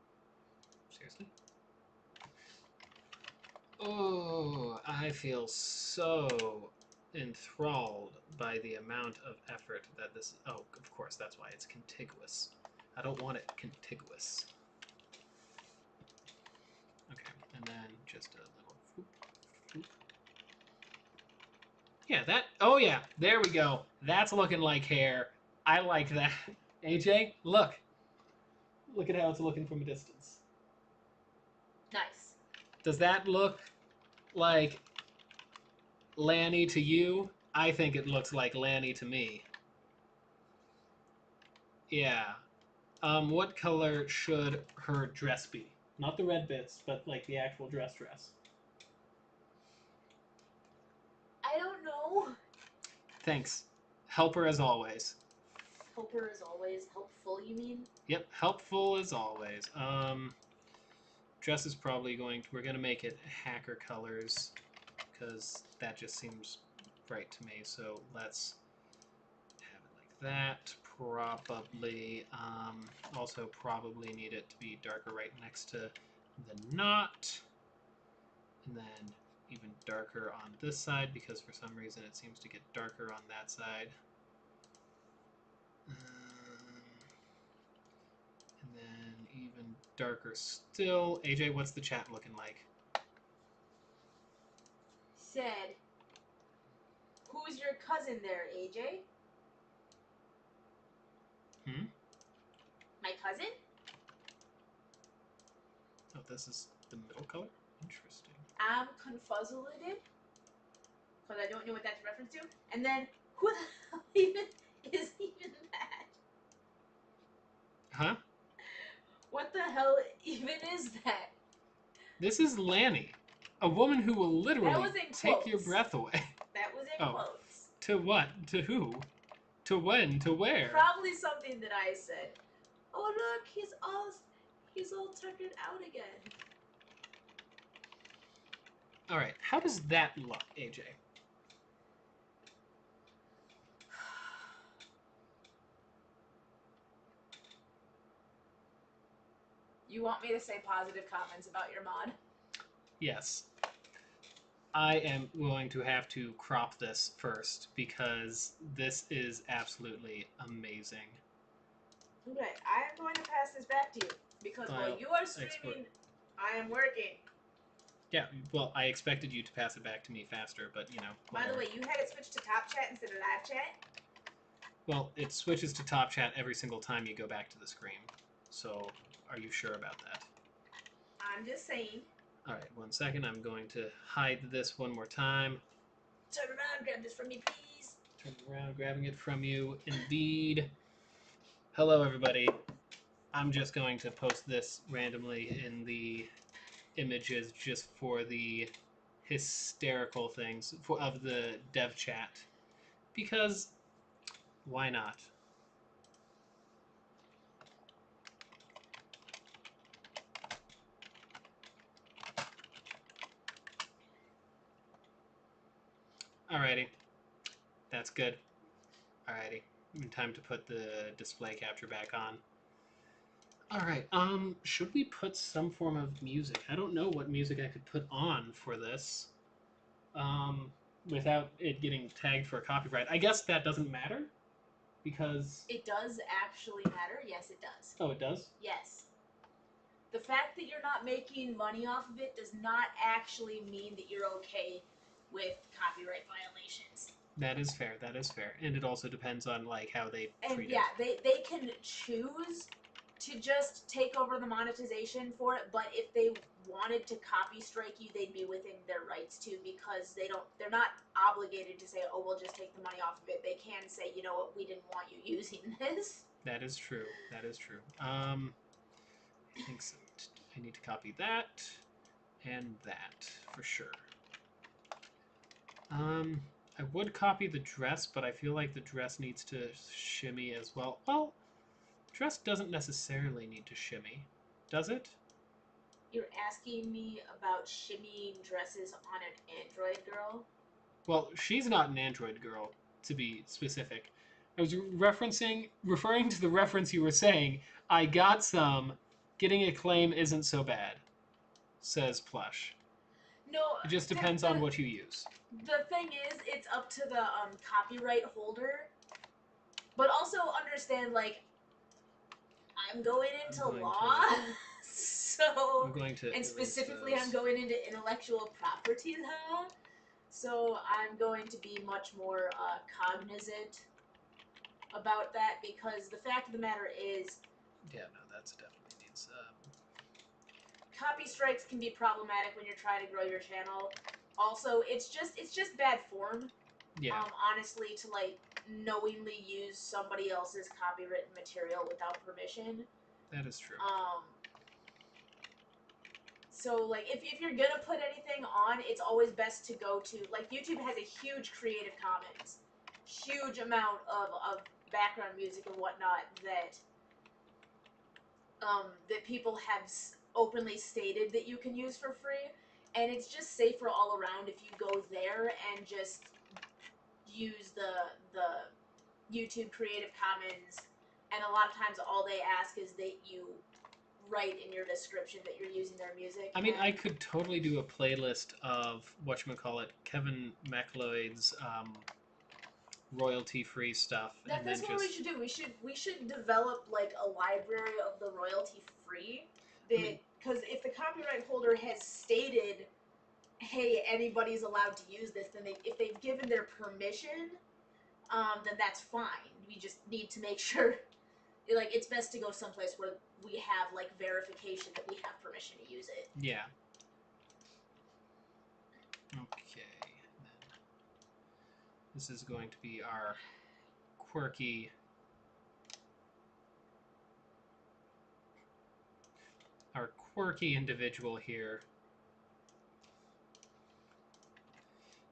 Seriously? Oh, I feel so enthralled by the amount of effort that this... Oh, of course, that's why it's contiguous. I don't want it contiguous. Okay, and then just a little... Whoop, whoop. Yeah, that... Oh, yeah, there we go. That's looking like hair. I like that. AJ, look. Look at how it's looking from a distance. Nice. Does that look like Lanny to you. I think it looks like Lanny to me. Yeah. What color should her dress be? Not the red bits, but like the actual dress. I don't know. Thanks. Helper as always. Helper is always helpful, you mean? Yep, helpful as always. Dress is probably we're gonna make it hacker colors because that just seems right to me. So let's have it like that. Probably, also probably need it to be darker right next to the knot. And then even darker on this side because for some reason it seems to get darker on that side. And then even darker still. AJ, what's the chat looking like? Said, who's your cousin there, AJ? My cousin? Oh, this is the middle color? Interesting. I'm confuzzled because I don't know what that's a reference to. And then, who the hell even is even that? Huh? What the hell even is that? This is Lanny. A woman who will literally That was in take your quotes. breath away. That was in Oh. quotes. To what? To who? To when? To where? Probably something that I said. Oh look, he's all tuckered out again. Alright, how does that look, AJ? You want me to say positive comments about your mod? Yes. I am going to have to crop this first because this is absolutely amazing. Okay, I am going to pass this back to you because while you are streaming, I am working. Yeah, well, I expected you to pass it back to me faster, but, you know, whatever. By the way, you had it switched to top chat instead of live chat? Well, it switches to top chat every single time you go back to the screen. So, are you sure about that? I'm just saying. Alright, 1 second. I'm going to hide this one more time. Turn around, grab this from me, please. Turn around, grabbing it from you. Indeed. Hello, everybody. I'm just going to post this randomly in the images just for the hysterical things of the dev chat. Because, why not? Alrighty. That's good. Alrighty. Time to put the display capture back on. Alright, should we put some form of music? I don't know what music I could put on for this. Without it getting tagged for copyright. I guess that doesn't matter. Because... It does actually matter. Yes, it does. Oh, it does? Yes. The fact that you're not making money off of it does not actually mean that you're okay with copyright violations. That is fair. That is fair. And it also depends on, like, how they treat it. And yeah, they can choose to just take over the monetization for it, but if they wanted to copy strike you, they'd be within their rights to, because they're not obligated to say, oh, we'll just take the money off of it. They can say, you know what, we didn't want you using this. That is true. That is true. I think so. I need to copy that and that for sure. I would copy the dress, but I feel like the dress needs to shimmy as well. Well, dress doesn't necessarily need to shimmy, does it? You're asking me about shimmying dresses on an Android girl? Well, she's not an Android girl, to be specific. I was referring to the reference you were saying. I got some. Getting a claim isn't so bad, says Plush. No, it just depends on what you use. The thing is, it's up to the copyright holder. But also understand, like, I'm going into law, so I'm going to and specifically I'm going into intellectual property law, so I'm going to be much more cognizant about that, because the fact of the matter is, yeah, no, that's definitely needs. Copy strikes can be problematic when you're trying to grow your channel. also it's just bad form. Yeah. Honestly, to like knowingly use somebody else's copywritten material without permission. That is true. So like if you're gonna put anything on, it's always best to go to like YouTube has a huge Creative Commons, huge amount of background music and whatnot that that people have openly stated that you can use for free, and it's just safer all around if you go there and just use the YouTube Creative Commons, and a lot of times all they ask is that you write in your description that you're using their music. I mean, I could totally do a playlist of whatchamacallit, Kevin MacLeod's royalty-free stuff. That's what we should do. We should develop like a library of the royalty-free. Because if the copyright holder has stated, hey, anybody's allowed to use this, then if they've given their permission, then that's fine. We just need to make sure, like, it's best to go someplace where we have like verification that we have permission to use it. Yeah. Okay. Then this is going to be our quirky individual here.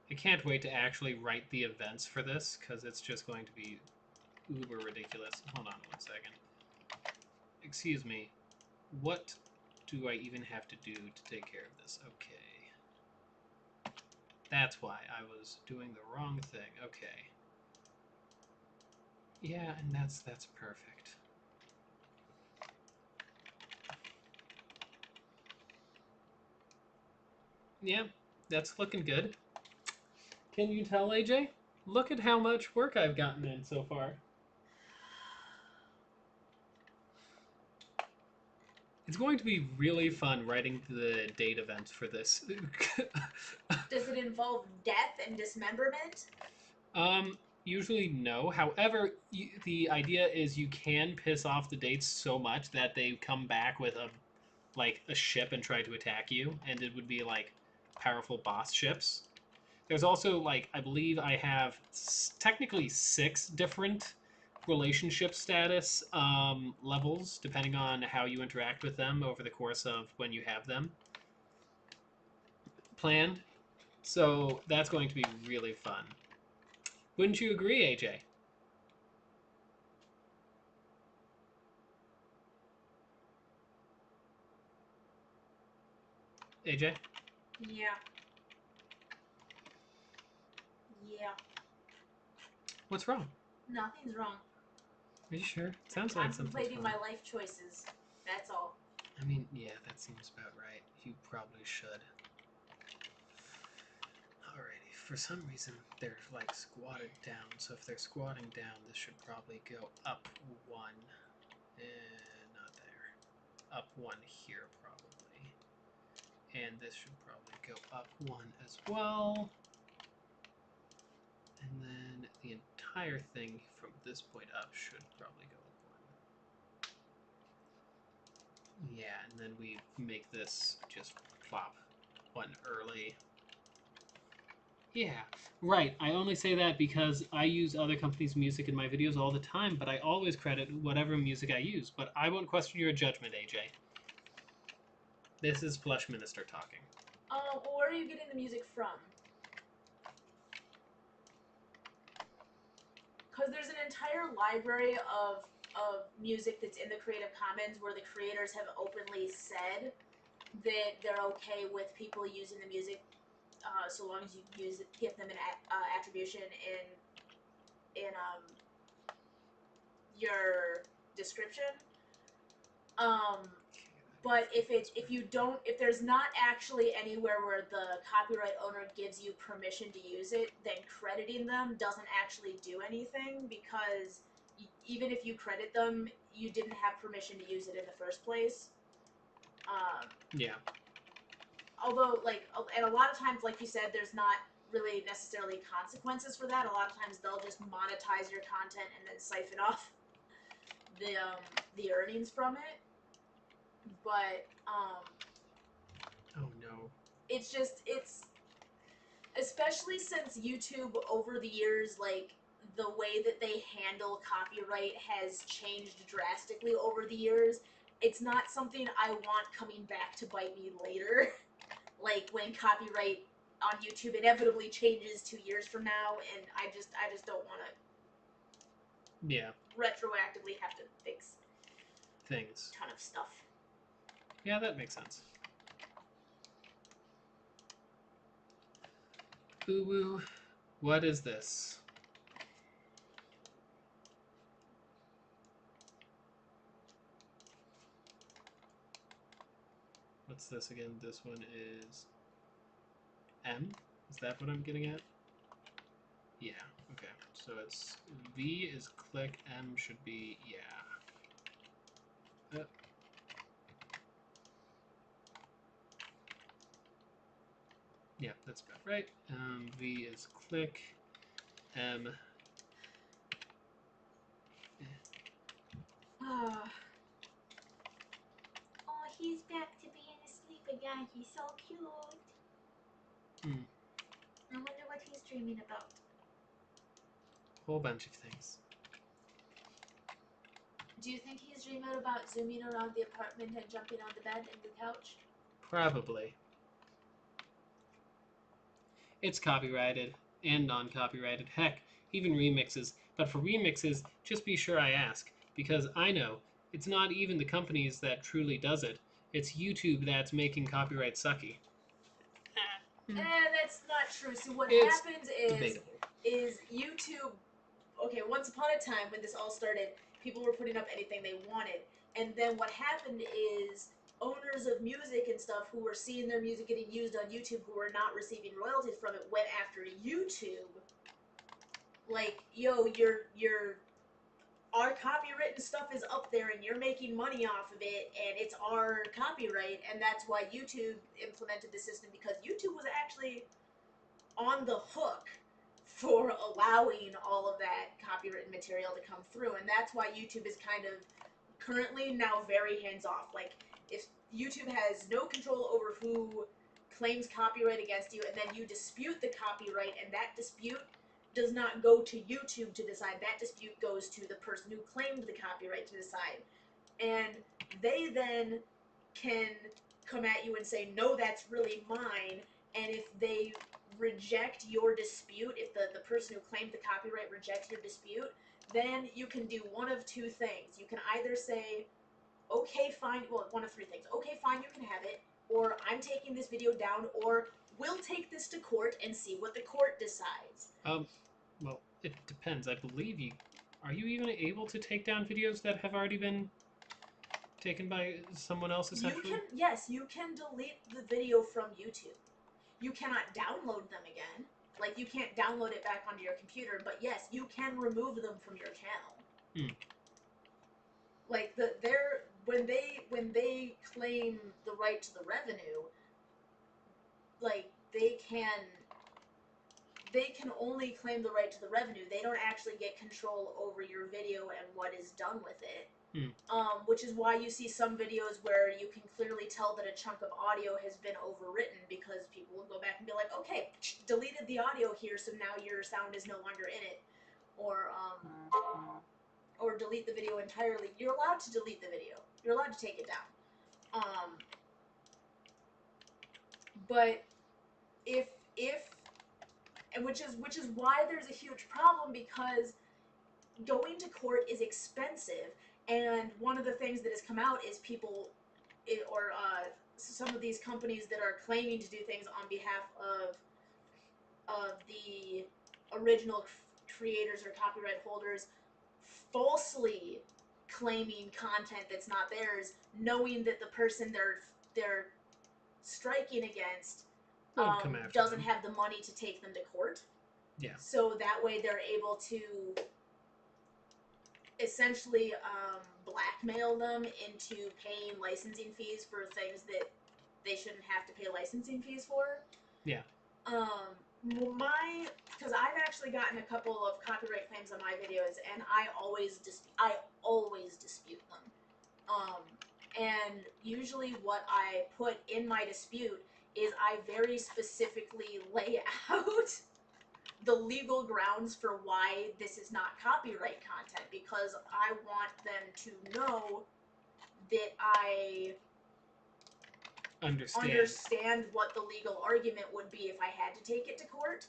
I can't wait to actually write the events for this, because it's just going to be uber ridiculous. Hold on 1 second. Excuse me. What do I even have to do to take care of this? Okay. That's why I was doing the wrong thing. Okay. Yeah, and that's perfect. Yeah, that's looking good. Can you tell, AJ? Look at how much work I've gotten in so far. It's going to be really fun writing the date events for this. Does it involve death and dismemberment? Usually no. However, the idea is you can piss off the dates so much that they come back with a ship and try to attack you, and it would be like powerful boss ships. There's also I believe I have technically 6 different relationship status levels, depending on how you interact with them over the course of when you have them planned. So that's going to be really fun. Wouldn't you agree, AJ? AJ? Yeah. Yeah. What's wrong? Nothing's wrong. Are you sure? It sounds like something's Contemplating wrong. my life choices. That's all. I mean, yeah, that seems about right. You probably should. Alrighty, for some reason they're squatted down, so if they're squatting down, this should probably go up 1. Not there. Up 1 here, probably. And this should probably go up 1 as well. And then the entire thing from this point up should probably go up 1. Yeah, and then we make this just plop 1 early. Yeah, right. I only say that because I use other companies' music in my videos all the time, but I always credit whatever music I use. But I won't question your judgment, AJ. This is Plush Minister talking. Well, where are you getting the music from? Because there's an entire library of music that's in the Creative Commons where the creators have openly said that they're okay with people using the music so long as you give them an attribution in your description. But if there's not actually anywhere where the copyright owner gives you permission to use it, then crediting them doesn't actually do anything, because even if you credit them, you didn't have permission to use it in the first place. Yeah. Although, and a lot of times, like you said, there's not really necessarily consequences for that. A lot of times they'll just monetize your content and then siphon off the earnings from it. But oh no. it's Especially since YouTube over the years, like, the way that they handle copyright has changed drastically over the years. It's not something I want coming back to bite me later. Like when copyright on YouTube inevitably changes 2 years from now, and I just don't want to Yeah. retroactively have to fix Things. a ton of stuff. Yeah, that makes sense. Boo boo. What is this? What's this again? This one is M? Is that what I'm getting at? Yeah, okay. So it's V is click, M should be yeah. Yeah, that's about right. V is click, M. Oh, he's back to being asleep again. He's so cute. Hmm. I wonder what he's dreaming about. Whole bunch of things. Do you think he's dreaming about zooming around the apartment and jumping on the bed and the couch? Probably. It's copyrighted and non-copyrighted. Heck, even remixes. But for remixes, just be sure I ask, because I know it's not even the companies that truly does it. It's YouTube that's making copyright sucky. That's not true. So what It's happens debatable. is YouTube. Okay, once upon a time when this all started, people were putting up anything they wanted, and then what happened is owners of music and stuff who were seeing their music getting used on YouTube, who were not receiving royalties from it, went after YouTube. Like, yo, our copywritten stuff is up there and you're making money off of it and it's our copyright, and that's why YouTube implemented the system, because YouTube was actually on the hook for allowing all of that copywritten material to come through, and that's why YouTube is kind of currently now very hands off. Like, if YouTube has no control over who claims copyright against you, and then you dispute the copyright, and that dispute does not go to YouTube to decide. That dispute goes to the person who claimed the copyright to decide. And they then can come at you and say, no, that's really mine. And if they reject your dispute, if the person who claimed the copyright rejects your dispute, then you can do one of two things. You can either say, okay, fine, well, one of three things. Okay, fine, you can have it, or I'm taking this video down, or we'll take this to court and see what the court decides. Well, it depends. I believe you. Are you even able to take down videos that have already been taken by someone else, essentially? You can delete the video from YouTube. You cannot download them again. Like, you can't download it back onto your computer, but yes, you can remove them from your channel. Like, when they claim the right to the revenue, like, they can only claim the right to the revenue. They don't actually get control over your video and what is done with it. Which is why you see some videos where you can clearly tell that a chunk of audio has been overwritten, because people will go back and be like, okay, deleted the audio here, so now your sound is no longer in it. Or delete the video entirely. You're allowed to delete the video. You're allowed to take it down. But which is why there's a huge problem, because going to court is expensive, and one of the things that has come out is some of these companies that are claiming to do things on behalf of the original creators or copyright holders, falsely claiming content that's not theirs, knowing that the person they're striking against doesn't have the money to take them to court. Yeah. So that way they're able to essentially blackmail them into paying licensing fees for things that they shouldn't have to pay licensing fees for. Yeah. Because I've actually gotten a couple of copyright claims on my videos, and I always dispute them. And usually what I put in my dispute is I very specifically lay out the legal grounds for why this is not copyright content, because I want them to know that I understand what the legal argument would be if I had to take it to court.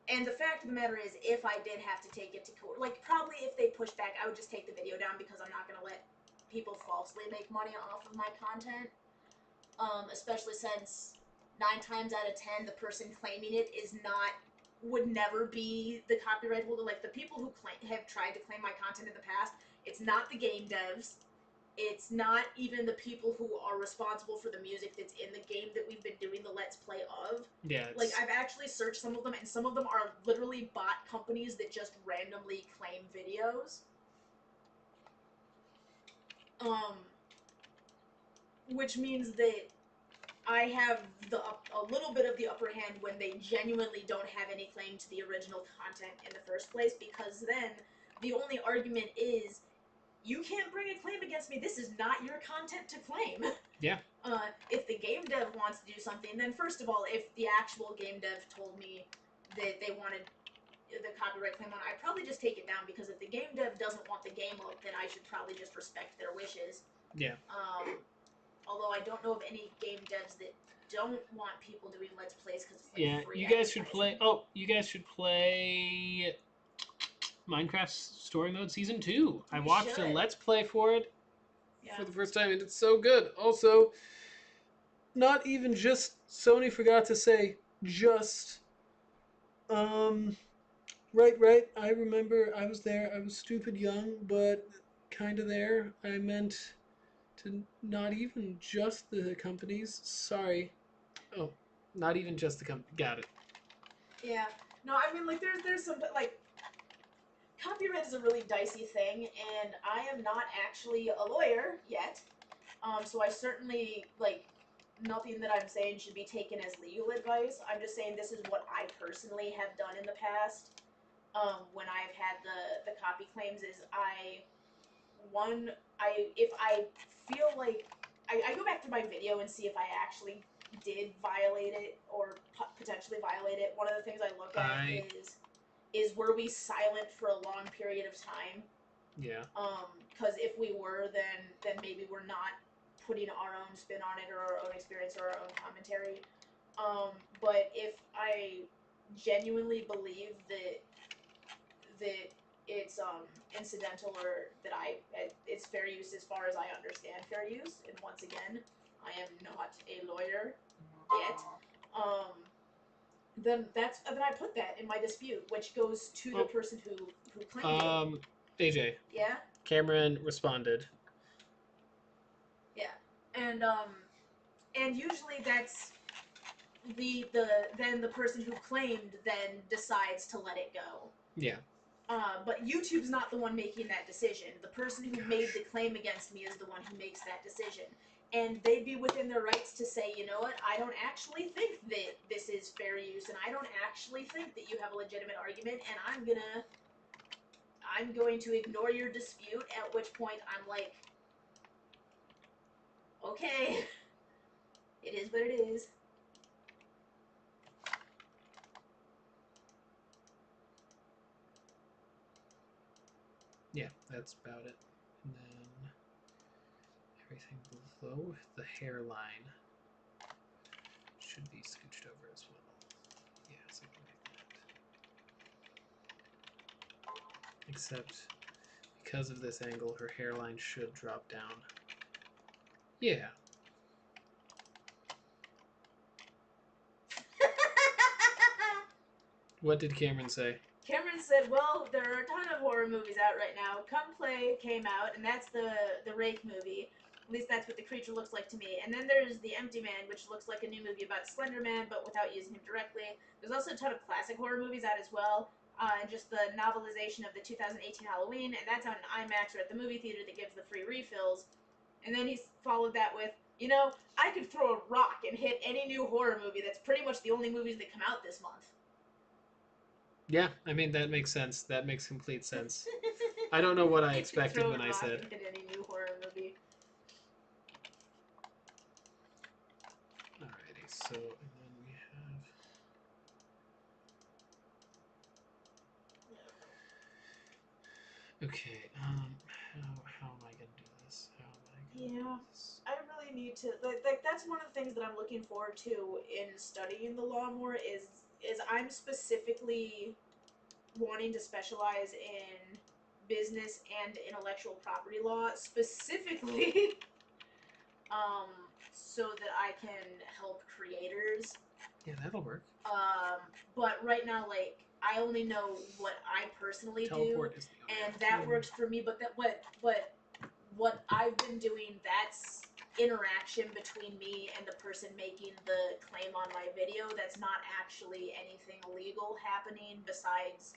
And the fact of the matter is, if I did have to take it to court, like, probably if they push back, I would just take the video down, because I'm not going to let people falsely make money off of my content. Especially since 9 times out of 10, the person claiming it would never be the copyright holder. Like, the people who have tried to claim my content in the past, it's not the game devs. It's not even the people who are responsible for the music that's in the game that we've been doing the Let's Play of. Yeah. Like, I've actually searched some of them, and some of them are literally bot companies that just randomly claim videos. Which means that I have a little bit of the upper hand when they genuinely don't have any claim to the original content in the first place, because then the only argument is, you can't bring a claim against me. This is not your content to claim. Yeah. If the game dev wants to do something, then first of all, if the actual game dev told me that they wanted the copyright claim on, I'd probably just take it down, because if the game dev doesn't want the game up, then I should probably just respect their wishes. Yeah. Although I don't know of any game devs that don't want people doing Let's Plays, because it's like free you guys should advertising. play. Oh, you guys should play Minecraft's Story Mode Season 2. I watched a Let's Play for it for the first time, and it's so good. Also, not even just Sony forgot to say just. Right. I remember I was there. I was stupid young, but kind of there. I meant to not even just the companies. Sorry. Oh, not even just the company. Got it. Yeah. No, I mean, like, there's some, like, copyright is a really dicey thing, and I am not actually a lawyer yet. So I certainly, like, nothing that I'm saying should be taken as legal advice. I'm just saying this is what I personally have done in the past. When I've had the copy claims, is if I feel like I go back to my video and see if I actually did violate it or potentially violate it. One of the things I look at is were we silent for a long period of time? Yeah. Because if we were, then maybe we're not putting our own spin on it, or our own experience, or our own commentary. But if I genuinely believe that it's incidental, or that it's fair use as far as I understand fair use, and once again, I am not a lawyer yet, then I put that in my dispute, which goes to the person who claimed it. AJ. Yeah? Cameron responded. Yeah. And usually that's then the person who claimed then decides to let it go. Yeah. But YouTube's not the one making that decision. The person who made the claim against me is the one who makes that decision. And they'd be within their rights to say, you know what, I don't actually think that this is fair use, and I don't actually think that you have a legitimate argument, and I'm going to ignore your dispute, at which point I'm like, okay, it is what it is. Yeah, that's about it. And then everything below the hairline should be scooched over as well. Yeah, something like that. Except because of this angle, her hairline should drop down. Yeah. What did Cameron say? Cameron said, well, there are a ton of horror movies out right now. Come Play came out, and that's the Rake movie. At least that's what the creature looks like to me. And then there's The Empty Man, which looks like a new movie about Slender Man, but without using him directly. There's also a ton of classic horror movies out as well. And just the novelization of the 2018 Halloween, and that's on an IMAX or at the movie theater that gives the free refills. And then he followed that with, you know, I could throw a rock and hit any new horror movie. That's pretty much the only movies that come out this month. Yeah, I mean, that makes sense. That makes complete sense. I don't know what I expected when I said. Hit any new horror movie. So, and then we have. Okay. How am I gonna do this? How am I gonna do this? I really need to like that's one of the things that I'm looking forward to in studying the law more is I'm specifically wanting to specialize in business and intellectual property law specifically so that I can help creators. Yeah, that'll work. But right now, like, I only know what I personally Teleport do, is the only and that option. works for me. But what I've been doing, that's interaction between me and the person making the claim on my video. That's not actually anything illegal happening besides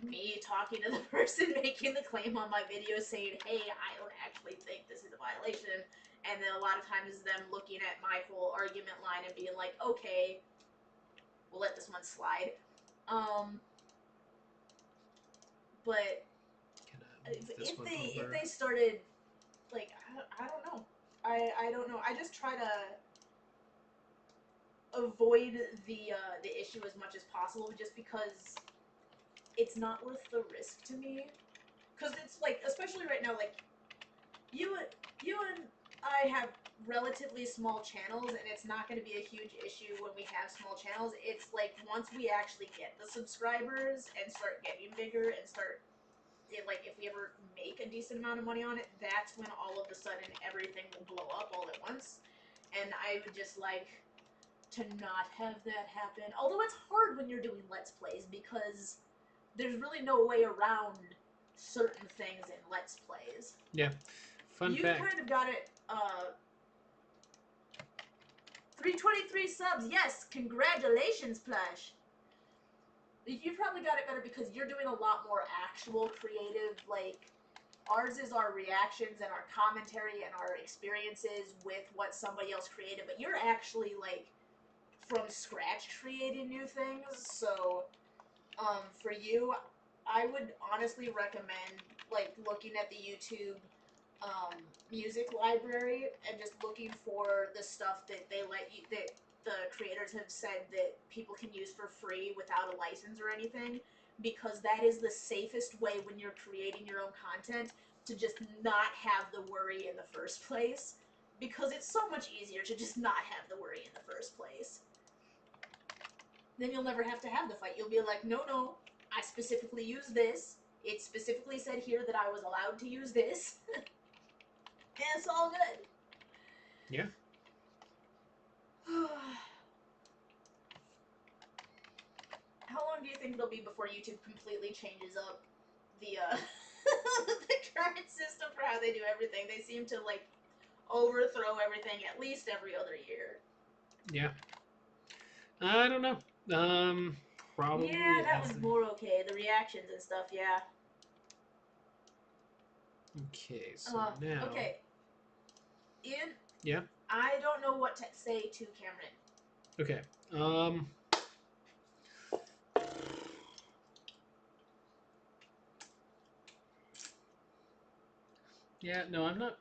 me talking to the person making the claim on my video saying, hey, I don't actually think this is a violation. And then a lot of times them looking at my whole argument line and being like, okay, we'll let this one slide. But if they started, like, I don't know. I don't know. I just try to avoid the issue as much as possible just because it's not worth the risk to me. Because it's like, especially right now, like, you and I have relatively small channels, and it's not going to be a huge issue when we have small channels. It's like once we actually get the subscribers and start getting bigger and start, like, if we ever make a decent amount of money on it, that's when all of a sudden everything will blow up all at once. And I would just like to not have that happen. Although it's hard when you're doing Let's Plays because there's really no way around certain things in Let's Plays. Yeah. Fun fact. You kind of got it, 323 subs, yes! Congratulations, Plush! You probably got it better because you're doing a lot more actual creative, like, ours is our reactions and our commentary and our experiences with what somebody else created, but you're actually, like, from scratch creating new things, so, for you, I would honestly recommend, like, looking at the YouTube music library and just looking for the stuff that they let you, that the creators have said that people can use for free without a license or anything, because that is the safest way when you're creating your own content to just not have the worry in the first place, because it's so much easier to just not have the worry in the first place. Then you'll never have to have the fight. You'll be like, no, I specifically use this. It specifically said here that I was allowed to use this. And it's all good. Yeah. How long do you think it'll be before YouTube completely changes up the the current system for how they do everything? They seem to, like, overthrow everything at least every other year. Yeah. I don't know. Probably. Yeah, that one's more okay. The reactions and stuff, yeah. Okay, so now. Okay. Ian? Yeah? I don't know what to say to Cameron. Okay. Yeah, no, I'm not.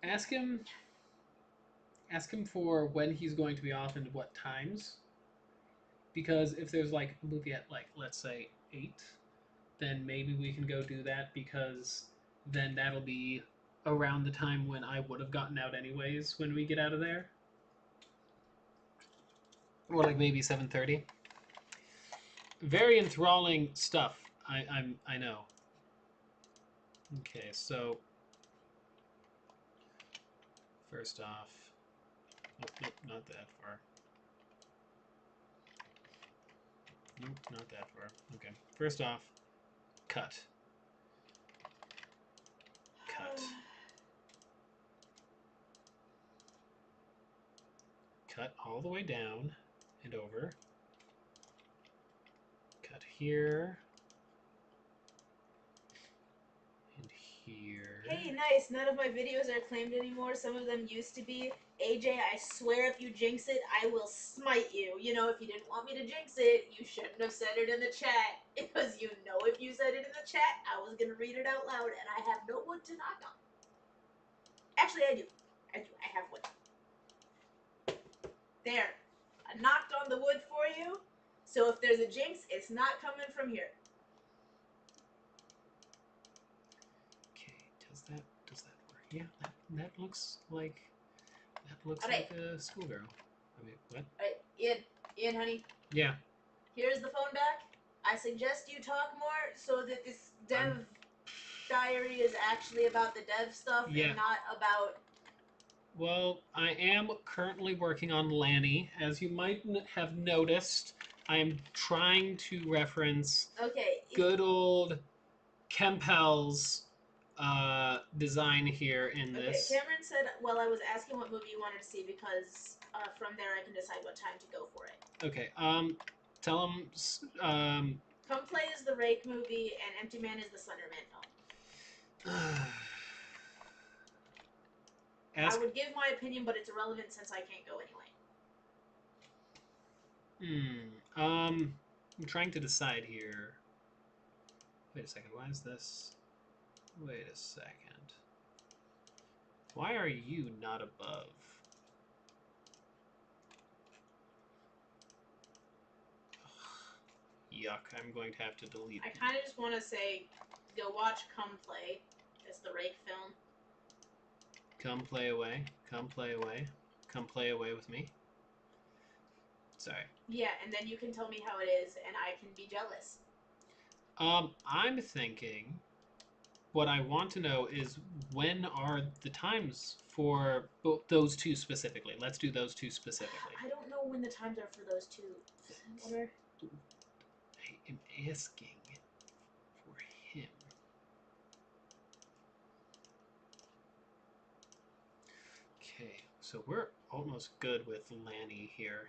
Ask him for when he's going to be off and what times. Because if there's like a movie at, like, let's say 8, then maybe we can go do that, because then that'll be around the time when I would have gotten out anyways when we get out of there. Or like maybe 7:30. Very enthralling stuff. I know. Okay, so first off, nope, not that far. Nope, not that far. Okay, first off, cut. Cut all the way down and over. Cut here. And here. Hey, nice. None of my videos are claimed anymore. Some of them used to be. AJ, I swear if you jinx it, I will smite you. You know, if you didn't want me to jinx it, you shouldn't have said it in the chat. Because you know if you said it in the chat, I was going to read it out loud, and I have no wood to knock on. Actually, I do. I have one. There. I knocked on the wood for you. So if there's a jinx, it's not coming from here. Okay, does that work? Yeah, that looks like Alright. like a schoolgirl. I mean, what? Alright, Ian, honey. Yeah. Here's the phone back. I suggest you talk more so that this dev diary is actually about the dev stuff Yeah. and not about... Well, I am currently working on Lanny. As you might have noticed, I am trying to reference good old Kempel's design here in this. Cameron said, well, I was asking what movie you wanted to see because from there I can decide what time to go for it. Okay, tell him, Come Play is the Rake movie and Empty Man is the Slender Man film. I would give my opinion, but it's irrelevant since I can't go anyway. I'm trying to decide here. Wait a second, why is this? Wait a second. Why are you not above? Yuck, I'm going to have to delete I kind of just want to say, go watch Come Play. It's the Rake film. Come play away. Come play away. Come play away with me. Sorry. Yeah, and then you can tell me how it is, and I can be jealous. I'm thinking what I want to know is when are the times for those two specifically? Let's do those two specifically. I don't know when the times are for those two. I am asking for him. Okay, so we're almost good with Lanny here.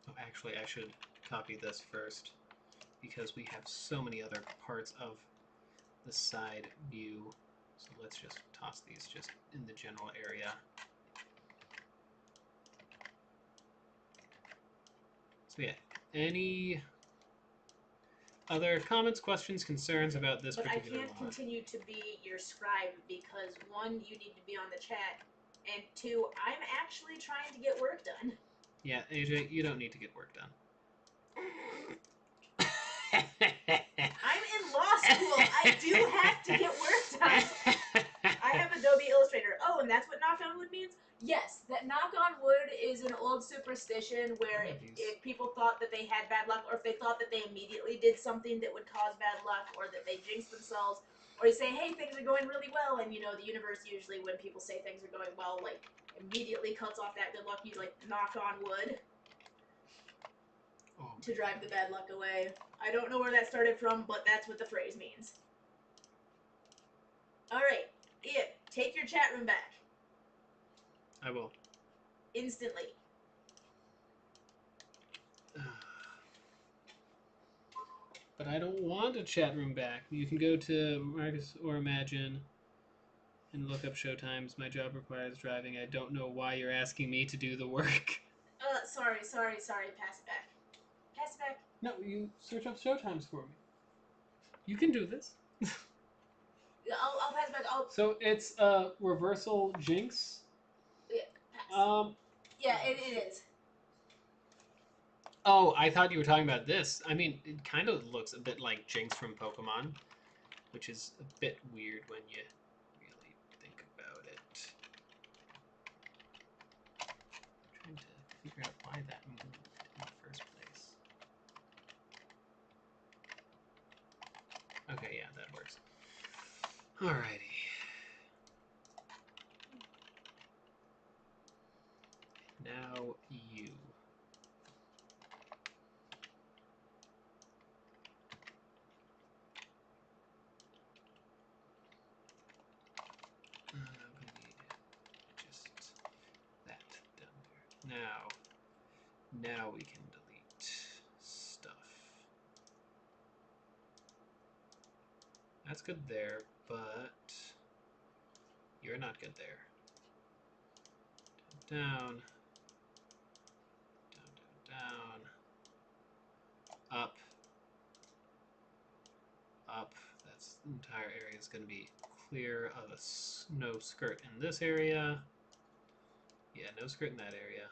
Oh, actually, I should copy this first because we have so many other parts of the side view. So let's just toss these just in the general area. So yeah, any other comments, questions, concerns about this particular But I can't mod? continue to be your scribe because, one, you need to be on the chat, and two, I'm actually trying to get work done. Yeah, AJ, you don't need to get work done. I'm in law school. I do have to get work done. I have Adobe Illustrator. Oh, and that's what knock on wood means? Yes, that knock on wood is an old superstition where if people thought that they had bad luck, or if they thought that they immediately did something that would cause bad luck, or that they jinxed themselves, or you say, hey, things are going really well, and you know, the universe usually, when people say things are going well, like, immediately cuts off that good luck. You, like, knock on wood to drive the bad luck away. I don't know where that started from, but that's what the phrase means. Alright, Ian, take your chat room back. I will. Instantly. But I don't want a chat room back. You can go to Marcus or Imagine and look up showtimes. My job requires driving. I don't know why you're asking me to do the work. Sorry. Pass it back. Pass it back. No, you search up showtimes for me. You can do this. I'll pass it back. So it's reversal jinx. Yeah, pass. Yeah, it is. Oh, I thought you were talking about this. I mean, it kind of looks a bit like Jinx from Pokemon, which is a bit weird when you really think about it. I'm trying to figure out why that moved in the first place. Okay, yeah, that works. Alrighty. Now you. I'm gonna need just that down there. Now we can delete stuff. That's good there, but you're not good there. Down, down, up, entire area is going to be clear of no skirt in this area. Yeah, no skirt in that area.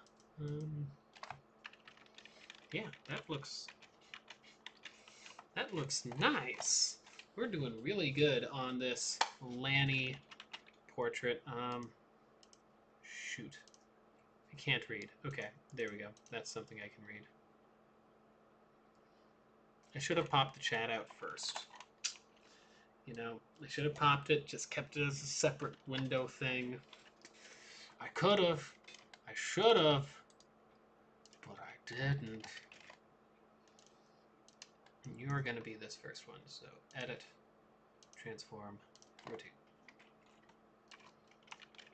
Yeah, that looks nice. We're doing really good on this Lanny portrait. Shoot. I can't read. Okay, there we go. That's something I can read. I should have popped the chat out first. You know, I should have popped it, just kept it as a separate window thing. I could have. I should have. But I didn't. And you are going to be this first one. So edit, transform, rotate.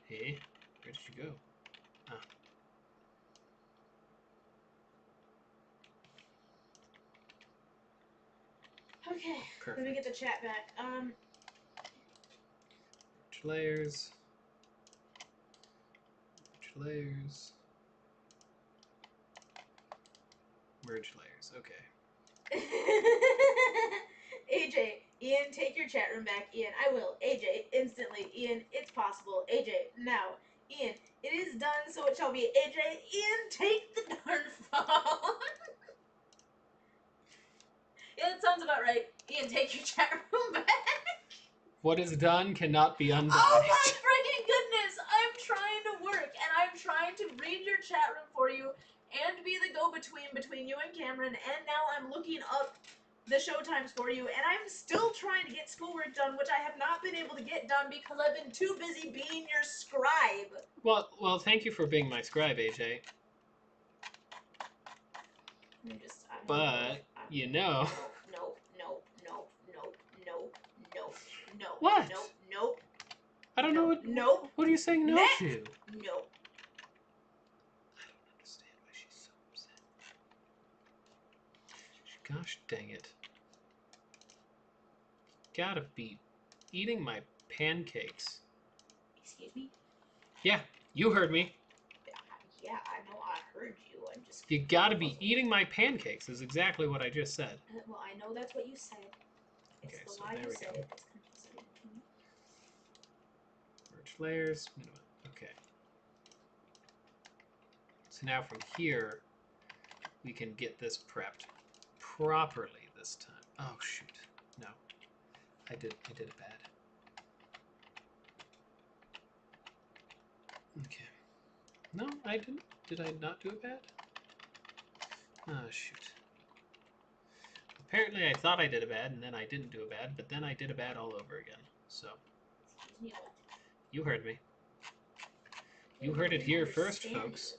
Hey, where did you go? Ah. Okay, Perfect. let me get the chat back. Merge layers. Merge layers. Merge layers. Okay. AJ, Ian, take your chat room back. Ian, I will. AJ, instantly. Ian, it's possible. AJ, now. Ian, it is done, so it shall be. AJ, Ian, take the darn phone. Yeah, that sounds about right. Ian, take your chat room back. What is done cannot be undone. Oh my freaking goodness! I'm trying to work, and I'm trying to read your chat room for you, and be the go-between between you and Cameron, and now I'm looking up the show times for you, and I'm still trying to get schoolwork done, which I have not been able to get done because I've been too busy being your scribe. Well, thank you for being my scribe, AJ. You know. No. What? Nope. I don't know what. Nope. What are you saying no Next. to? Nope. I don't understand why she's so upset. Gosh dang it. Gotta be eating my pancakes. Excuse me? Yeah, you heard me. Yeah, I know I heard you. I'm just... You gotta be eating my pancakes is exactly what I just said. Well, I know that's what you said. It's Okay, the so why there you we said go. it that's confusing. Merge layers. Minimum. Okay. So now from here, we can get this prepped properly this time. Oh shoot! No, I did it bad. Okay. No, I didn't. Did I not do it bad? Oh shoot. Apparently I thought I did it bad, and then I didn't do it bad, but then I did it bad all over again. So, Excuse me, what? you heard me. You I heard it don't here first, understand folks.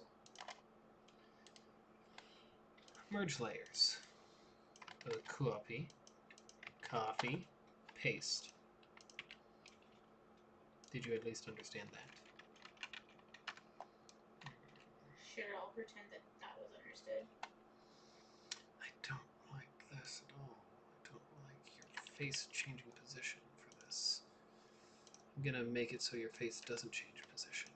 Merge layers. Copy, paste. Did you at least understand that? Sure, I'll pretend that that was understood. I don't like this at all. I don't like your face changing position for this. I'm gonna make it so your face doesn't change position.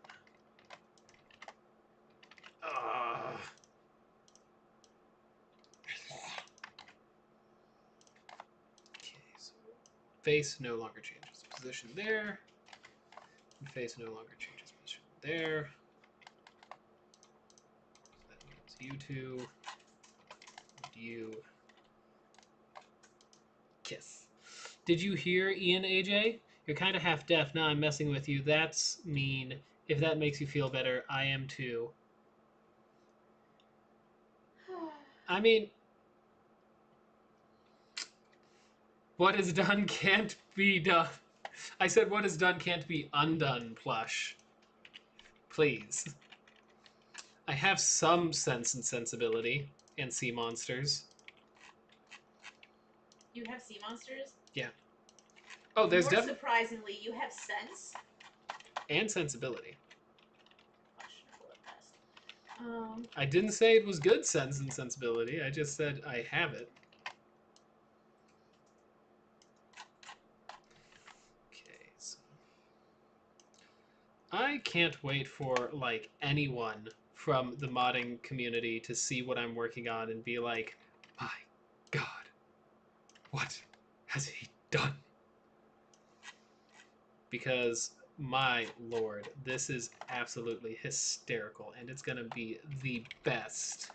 Okay, so face no longer changes position there. And face no longer changes position there. So that means you two and you kiss. Did you hear Ian, AJ? You're kind of half deaf. Now I'm messing with you. That's mean. If that makes you feel better, I am too. I mean, what is done can't be done. I said what is done can't be undone, plush. Please. I have some sense and sensibility and sea monsters. You have sea monsters? Yeah. Oh, there's More definitely... surprisingly, you have sense? And sensibility. Questionable at best. I didn't say it was good sense and sensibility. I just said I have it. Okay, so... I can't wait for, like, anyone from the modding community to see what I'm working on and be like, my God, what has he done? because my lord, this is absolutely hysterical, and it's gonna be the best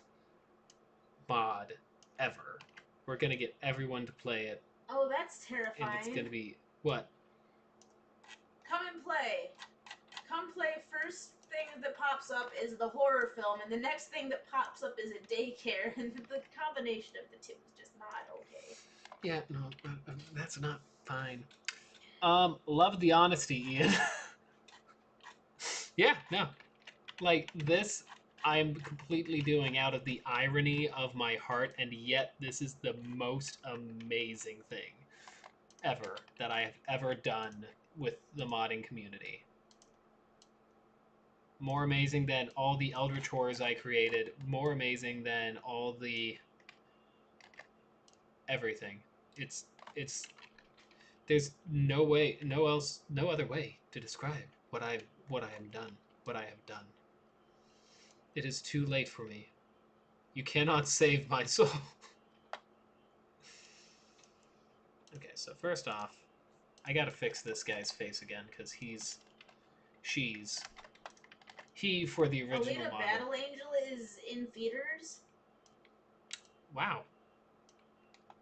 mod ever. We're gonna get everyone to play it, Oh, that's and terrifying. it's gonna be what? Come and play. Come play. First thing that pops up is the horror film, and the next thing that pops up is a daycare, and the combination of the two is just not okay. Yeah, no, that's not fine. Love the honesty, Ian. Yeah, no. Like, this, I'm completely doing out of the irony of my heart, and yet this is the most amazing thing ever that I have ever done with the modding community. More amazing than all the Eldritch horrors I created. More amazing than all the everything. It's there's no other way to describe what I have done. It is too late for me. You cannot save my soul. Okay, so first off, I gotta fix this guy's face again, because he for the original Alita model. Battle Angel is in theaters. Wow.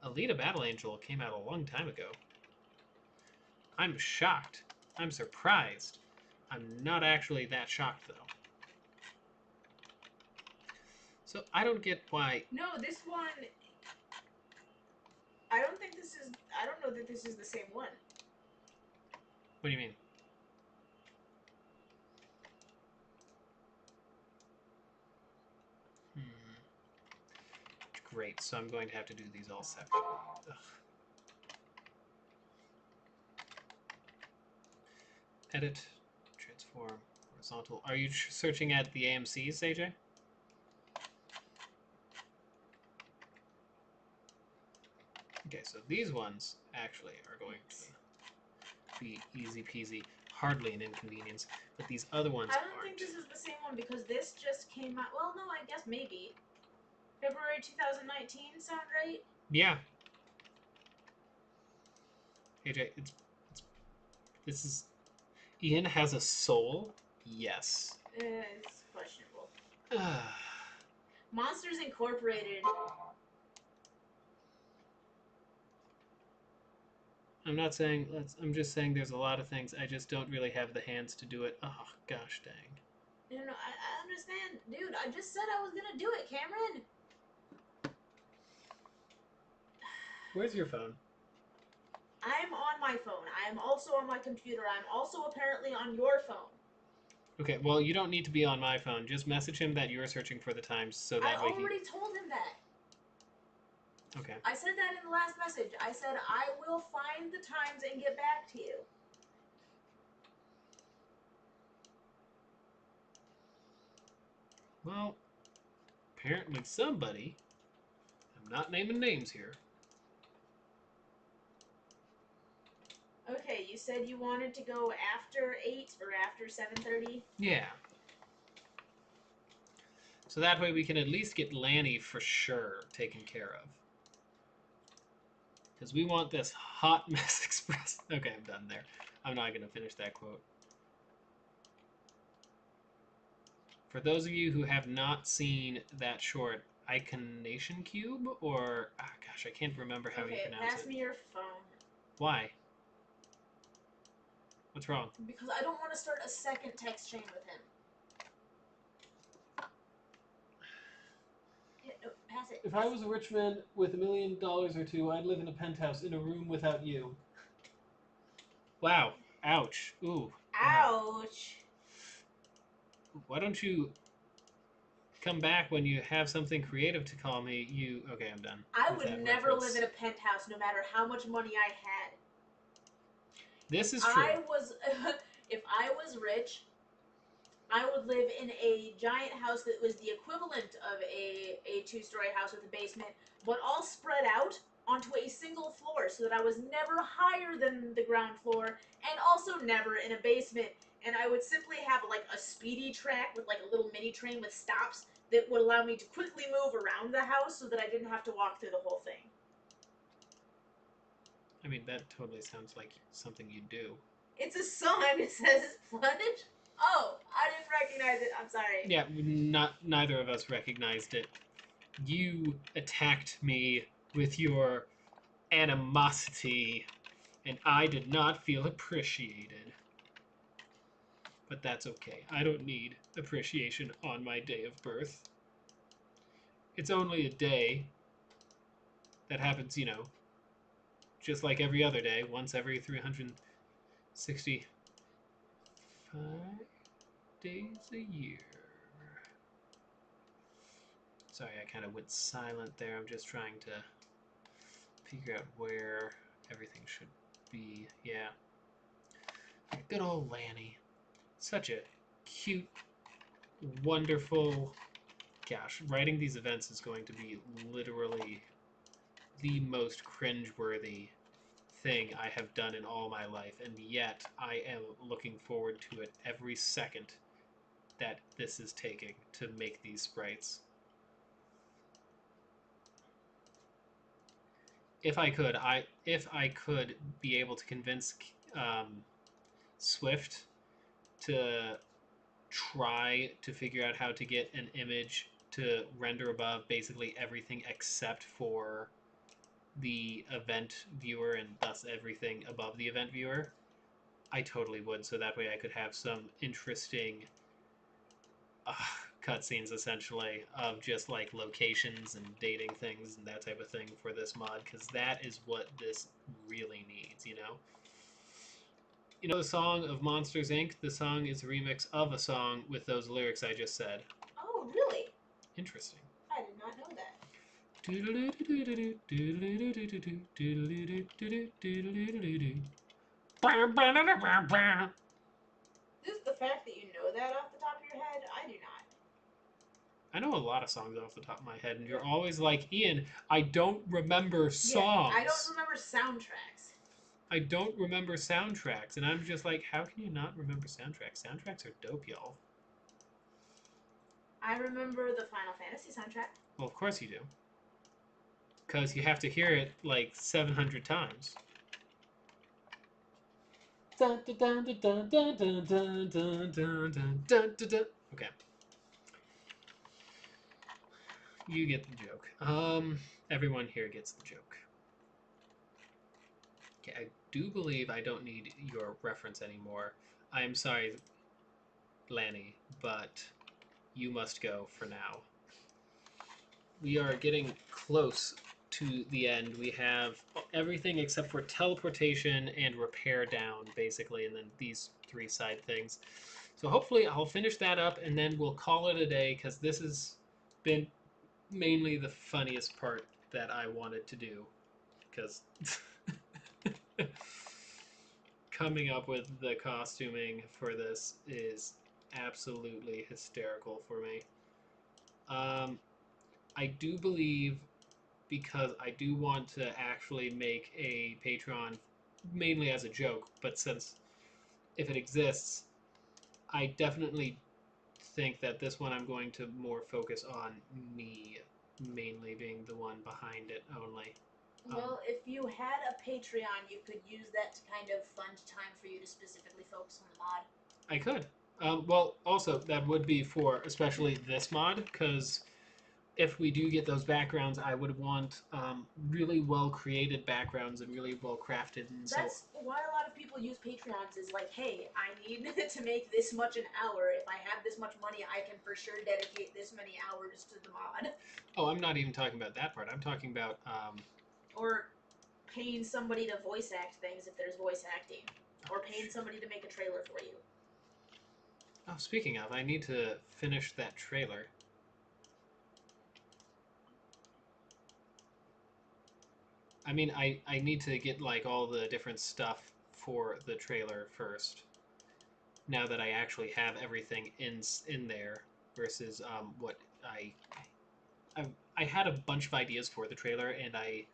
Alita Battle Angel came out a long time ago. I'm shocked. I'm surprised. I'm not actually that shocked, though. So I don't get why... No, this one... I don't think this is... I don't know that this is the same one. What do you mean? Great, so I'm going to have to do these all separate. Ugh. Edit, transform, horizontal. Are you searching at the AMCs, AJ? Okay, so these ones actually are going to be easy peasy, hardly an inconvenience, but these other ones I don't aren't. think this is the same one because this just came out. Well, no, I guess maybe. February 2019, sound right? Yeah. AJ, this is... Ian has a soul? Yes. It's questionable. Monsters Incorporated. I'm not saying I'm just saying there's a lot of things I just don't really have the hands to do it. Oh, gosh dang. You know, I understand. Dude, I just said I was gonna do it, Cameron. Where's your phone? I'm on my phone. I am also on my computer. I'm also apparently on your phone. Okay, well, you don't need to be on my phone. Just message him that you're searching for the times so that way I already told him that. Okay. I said that in the last message. I said I will find the times and get back to you. Well, apparently somebody, I'm not naming names here. Okay, you said you wanted to go after 8 or after 7:30? Yeah. So that way we can at least get Lanny for sure taken care of. Because we want this hot mess express. Okay, I'm done there. I'm not going to finish that quote. For those of you who have not seen that short, Iconation Cube, or... Ah, gosh, I can't remember how you pronounce pass it. me your phone. Why? What's wrong? Because I don't want to start a second text chain with him. Yeah, no, pass it. If I was a rich man with $1 million or two, I'd live in a penthouse in a room without you. Wow. Ouch. Ooh. Wow. Ouch. Why don't you come back when you have something creative to call me? You... Okay, I'm done. I would never live in a penthouse no matter how much money I had. This is true. If I was rich, I would live in a giant house that was the equivalent of a two-story house with a basement, but all spread out onto a single floor so that I was never higher than the ground floor and also never in a basement. And I would simply have like a speedy track with like a little mini train with stops that would allow me to quickly move around the house so that I didn't have to walk through the whole thing. I mean, that totally sounds like something you do. It's a song. It says plunge. Oh, I didn't recognize it. I'm sorry. Yeah, neither of us recognized it. You attacked me with your animosity, and I did not feel appreciated. But that's okay. I don't need appreciation on my day of birth. It's only a day that happens, you know, just like every other day, once every 365 days a year. Sorry, I kind of went silent there. I'm just trying to figure out where everything should be. Yeah. Good old Lanny. Such a cute, wonderful... Gosh, writing these events is going to be literally the most cringeworthy thing I have done in all my life, and yet I am looking forward to it every second that this is taking to make these sprites. If I could be able to convince Swift to try to figure out how to get an image to render above basically everything except for the event viewer and thus everything above the event viewer, I totally would. So that way I could have some interesting cutscenes essentially of just like locations and dating things and that type of thing for this mod, because that is what this really needs, you know? You know the song of Monsters, Inc.? The song is a remix of a song with those lyrics I just said. Oh, really? I Interesting. did not know that. Just the fact that you know that off the top of your head, I do not. I know a lot of songs off the top of my head, and you're always like, Ian, I don't remember songs. Yeah, I don't remember soundtracks. I don't remember soundtracks, and I'm just like, how can you not remember soundtracks? Soundtracks are dope, y'all. I remember the Final Fantasy soundtrack. Well, of course you do. Because you have to hear it like 700 times. Okay. You get the joke. Everyone here gets the joke. Okay, I do believe I don't need your reference anymore. I am sorry, Lanny, but you must go for now. We are getting close to the end. We have everything except for teleportation and repair down, basically, and then these 3 side things. So hopefully I'll finish that up, and then we'll call it a day, because this has been mainly the funniest part that I wanted to do, because coming up with the costuming for this is absolutely hysterical for me. I do believe, because I do want to actually make a Patreon mainly as a joke, but since if it exists, I definitely think that this one I'm going to more focus on me mainly being the one behind it only. Well, if you had a Patreon, you could use that to kind of fund time for you to specifically focus on the mod. I could. Well, also, that would be for especially this mod, because if we do get those backgrounds, I would want really well-created backgrounds and really well-crafted. And That's why a lot of people use Patreons is like, hey, I need to make this much an hour. If I have this much money, I can for sure dedicate this many hours to the mod. Oh, I'm not even talking about that part. I'm talking about... Or paying somebody to voice act things if there's voice acting. Or paying somebody to make a trailer for you. Oh, speaking of, I need to finish that trailer. I mean, I need to get, like, all the different stuff for the trailer first. Now that I actually have everything in there, versus what I had a bunch of ideas for the trailer, and I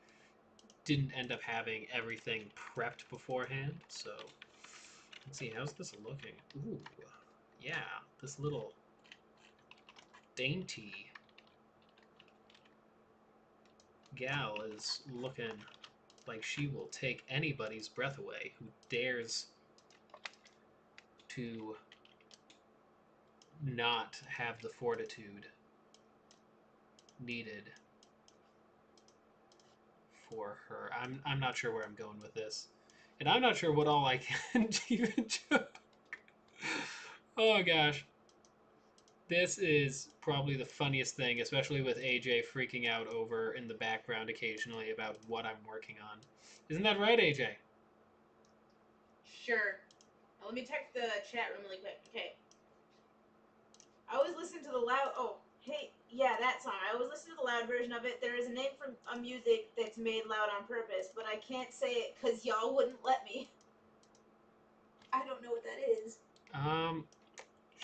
didn't end up having everything prepped beforehand. So let's see, how's this looking? Ooh, yeah, this little dainty gal is looking like she will take anybody's breath away who dares to not have the fortitude needed for her. I'm not sure where I'm going with this. And I'm not sure what all I can even joke. Oh gosh. This is probably the funniest thing, especially with AJ freaking out over in the background occasionally about what I'm working on. Isn't that right, AJ? Sure. Now, let me check the chat room really quick. Okay. I always listen to the loud. Oh, hey, yeah, that song. I always listen to the loud version of it. There is a name for a music that's made loud on purpose, but I can't say it because y'all wouldn't let me. I don't know what that is.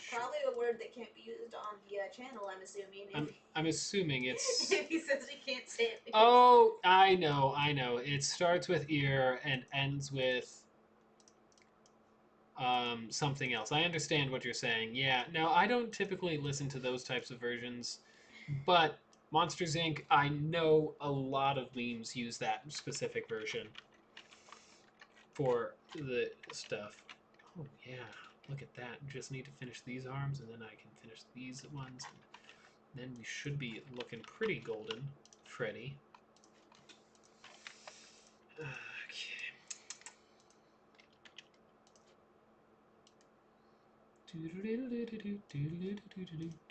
Probably a word that can't be used on the channel, I'm assuming. I'm assuming it's... If he says he can't say it. Oh, I know. It starts with ear and ends with something else. I understand what you're saying. Yeah, now I don't typically listen to those types of versions, but Monsters, Inc., I know a lot of memes use that specific version for the stuff. Oh, yeah. Look at that. Just need to finish these arms, and then I can finish these ones. And then we should be looking pretty golden, Freddy.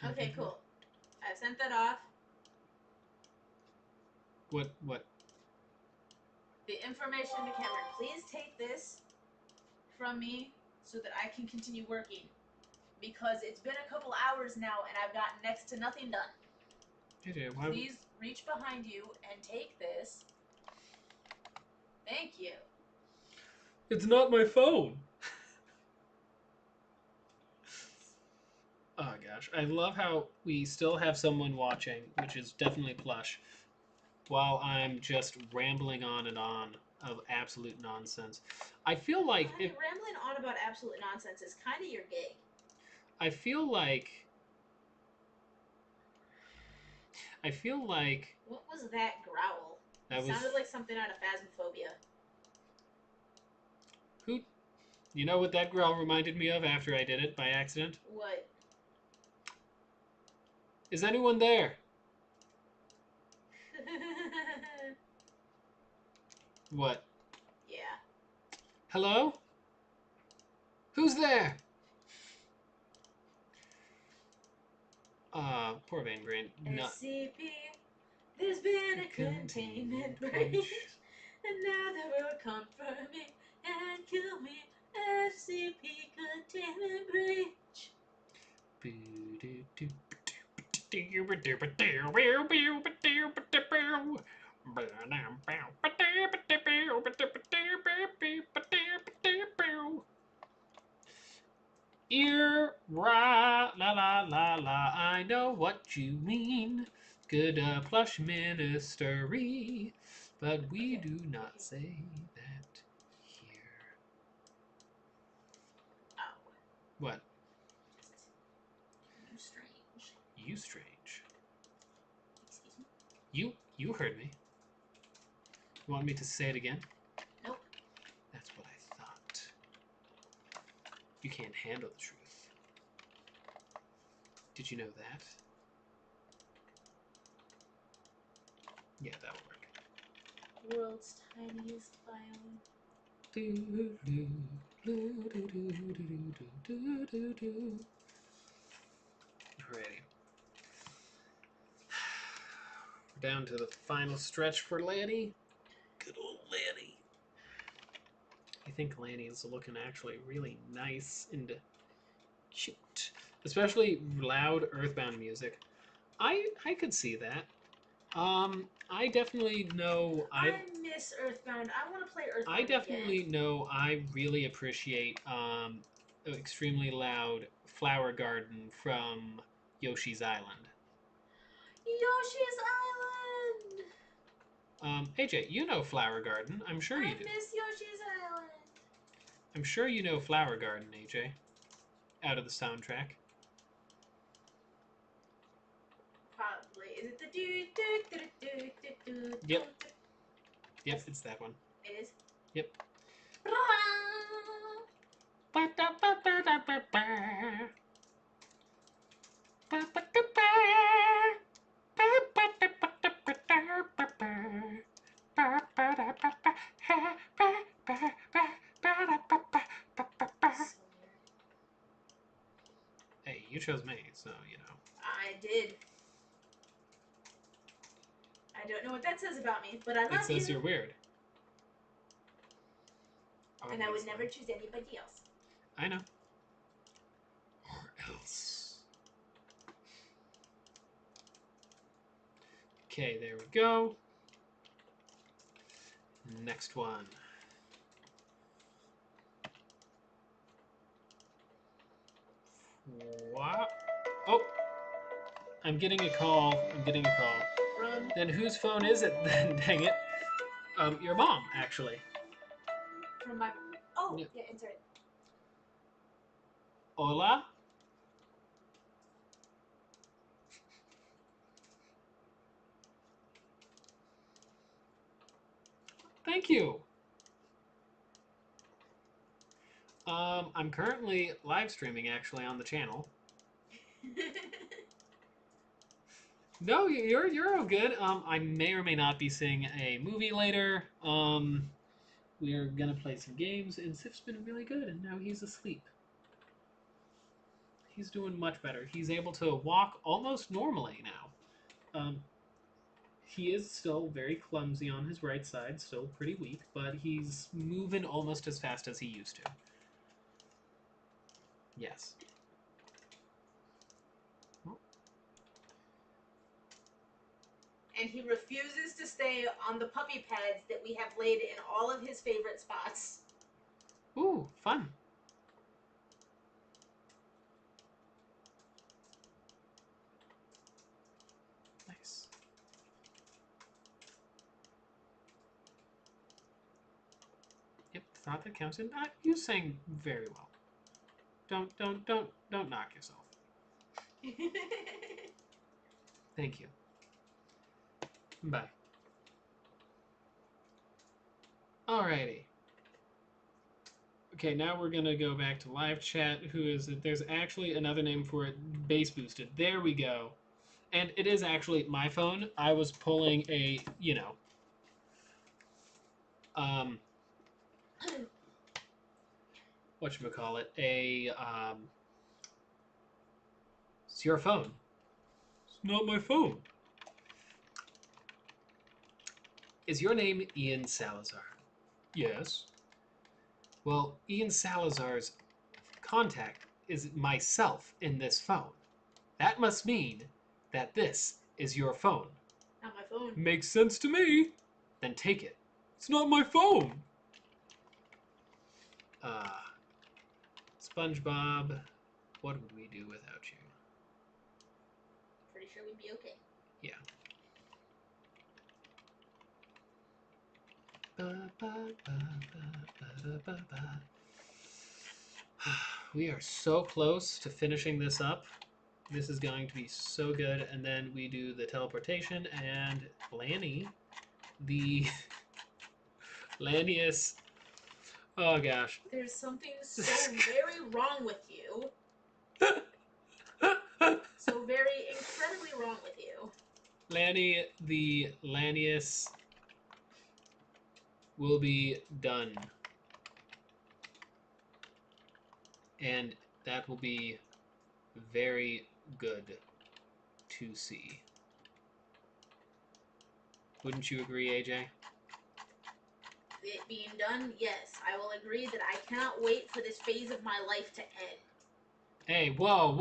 Okay, cool. I've sent that off. What? The information to Cameron. Please take this from me so that I can continue working. Because it's been a couple hours now and I've got next to nothing done. Please reach behind you and take this. Thank you. It's not my phone. Oh gosh, I love how we still have someone watching, which is definitely plush, while I'm just rambling on and on of absolute nonsense. I feel like rambling on about absolute nonsense is kind of your gig. I feel like What was that growl? It sounded like something out of Phasmophobia. Who? You know what that growl reminded me of after I did it by accident? What? Is anyone there? What? Yeah. Hello? Who's there? Poor Vein Brain. SCP, there's been a containment breach, and now they will confirm me and kill me. SCP containment breach. Ear, ra, la la la la, I know what you mean. Good plush ministery, but we do not say that here. Oh. What? You strange. You strange. Excuse me? You heard me. You want me to say it again? Nope. That's what I thought. You can't handle the truth. Did you know that? Yeah, that'll work. World's tiniest violin. Alrighty. We're down to the final stretch for Lanny. Good old Lanny. I think Lanny is looking actually really nice and cute. Especially loud Earthbound music. I could see that. I definitely know I miss Earthbound. I want to play Earthbound. I definitely know I really appreciate extremely loud Flower Garden from Yoshi's Island. Yoshi's Island! AJ, you know Flower Garden. I'm sure you do. I miss Yoshi's Island. I'm sure you know Flower Garden, AJ. Out of the soundtrack. Probably. Is it the do? Yep. Yep, it's that one. It is? Yep. Hey, you chose me, so you know. I did. I don't know what that says about me, but I love It says you. you're weird. And I would Obviously. never choose anybody else. I know. Or else. Okay, there we go. Next one. What? Oh! I'm getting a call. I'm getting a call. From Then whose phone is it then? Dang it. Your mom, actually. my. Oh, Yeah. yeah, insert it. Hola? Thank you. I'm currently live streaming actually on the channel. No, you're all good. I may or may not be seeing a movie later. We're gonna play some games, and Sif's been really good, and now he's asleep. He's doing much better. He's able to walk almost normally now. He is still very clumsy on his right side, still pretty weak, but he's moving almost as fast as he used to. Yes. And he refuses to stay on the puppy pads that we have laid in all of his favorite spots. Ooh, fun. Nice. Yep, thought that counts. And you sang very well. Don't knock yourself. Thank you. Bye. Alrighty. Okay, now we're gonna go back to live chat. Who is it? There's actually another name for it. Bass boosted. There we go. And it is actually my phone. I was pulling a, whatchamacallit, it's your phone. It's not my phone. Is your name Ian Salazar? Yes. Well, Ian Salazar's contact is myself in this phone. That must mean that this is your phone. Not my phone. Makes sense to me. Then take it. It's not my phone. SpongeBob, what would we do without you? Pretty sure we'd be okay. Yeah. We are so close to finishing this up. This is going to be so good. And then we do the teleportation, and Lanny, the Lannius. Oh gosh. There's something so very wrong with you. So very incredibly wrong with you. Lanny, the Lannius will be done. And that will be very good to see. Wouldn't you agree, AJ? It being done, yes. I will agree that I cannot wait for this phase of my life to end. Hey, whoa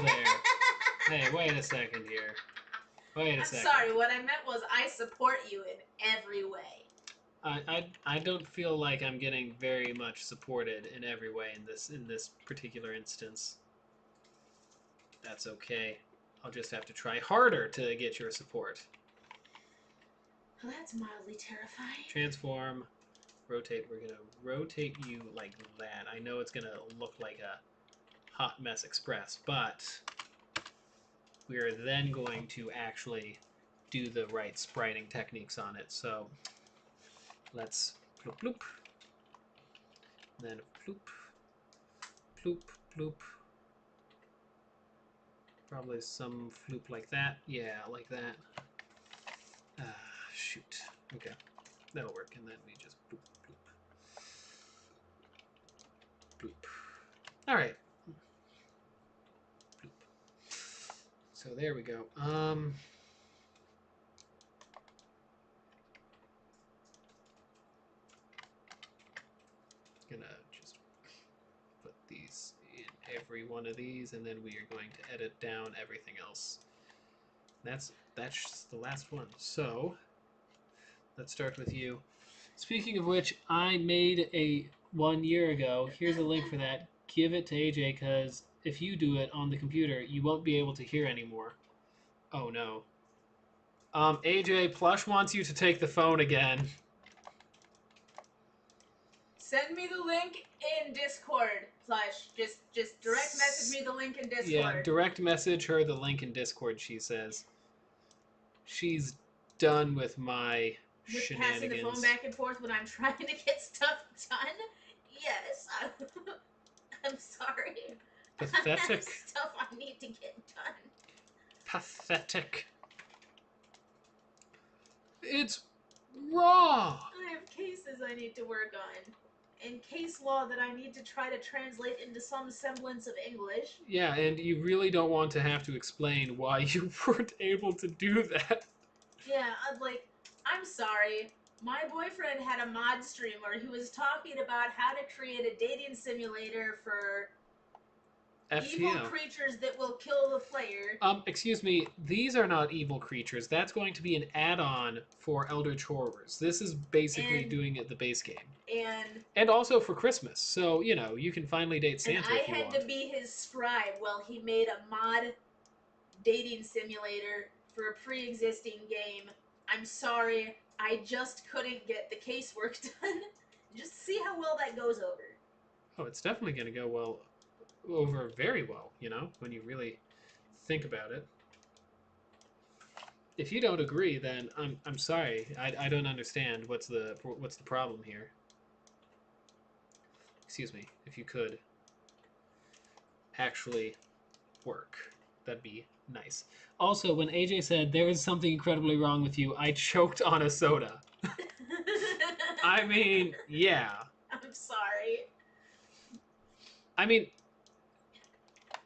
there. Hey, wait a second here. Wait a second. I'm sorry, what I meant was I support you in every way. I don't feel like I'm getting very much supported in every way in this particular instance. That's okay. I'll just have to try harder to get your support. Well, that's mildly terrifying. Transform, rotate. We're gonna rotate you like that. I know it's gonna look like a hot mess express, but we're then going to actually do the right spriting techniques on it. So let's bloop bloop, then bloop, floop, bloop. Probably some floop like that. Yeah, like that. Shoot. Okay, that'll work. And then we just bloop, bloop, bloop. All right. Bloop. So there we go. Gonna just put these in every one of these, and then we are going to edit down everything else. That's the last one. So let's start with you. Speaking of which, I made a 1 year ago. Here's a link for that. Give it to AJ, because if you do it on the computer, you won't be able to hear anymore. Oh no. AJ, Plush wants you to take the phone again. Send me the link in Discord, Plush. Just direct message me the link in Discord. Yeah, direct message her the link in Discord, she says. She's done with my shenanigans. Passing the phone back and forth when I'm trying to get stuff done? Yes. I'm sorry. Pathetic. I have stuff I need to get done. Pathetic. It's raw. I have cases I need to work on. And case law that I need to try to translate into some semblance of English. Yeah, and you really don't want to have to explain why you weren't able to do that. Yeah, I'm sorry. My boyfriend had a mod stream where he was talking about how to create a dating simulator for FTL. evil creatures that will kill the player. Excuse me, these are not evil creatures. That's going to be an add-on for Eldritch Horrors. This is basically doing it the base game. And also for Christmas. So, you know, you can finally date Santa if you want. I had to be his scribe while he made a mod dating simulator for a pre-existing game. I'm sorry, I just couldn't get the casework done. Just see how well that goes over. Oh, it's definitely going to go over very well, you know, when you really think about it. If you don't agree, then I'm sorry. I don't understand what's the problem here. Excuse me, if you could actually work, that'd be nice. Also, when AJ said there is something incredibly wrong with you, I choked on a soda. I mean, yeah. I'm sorry. I mean,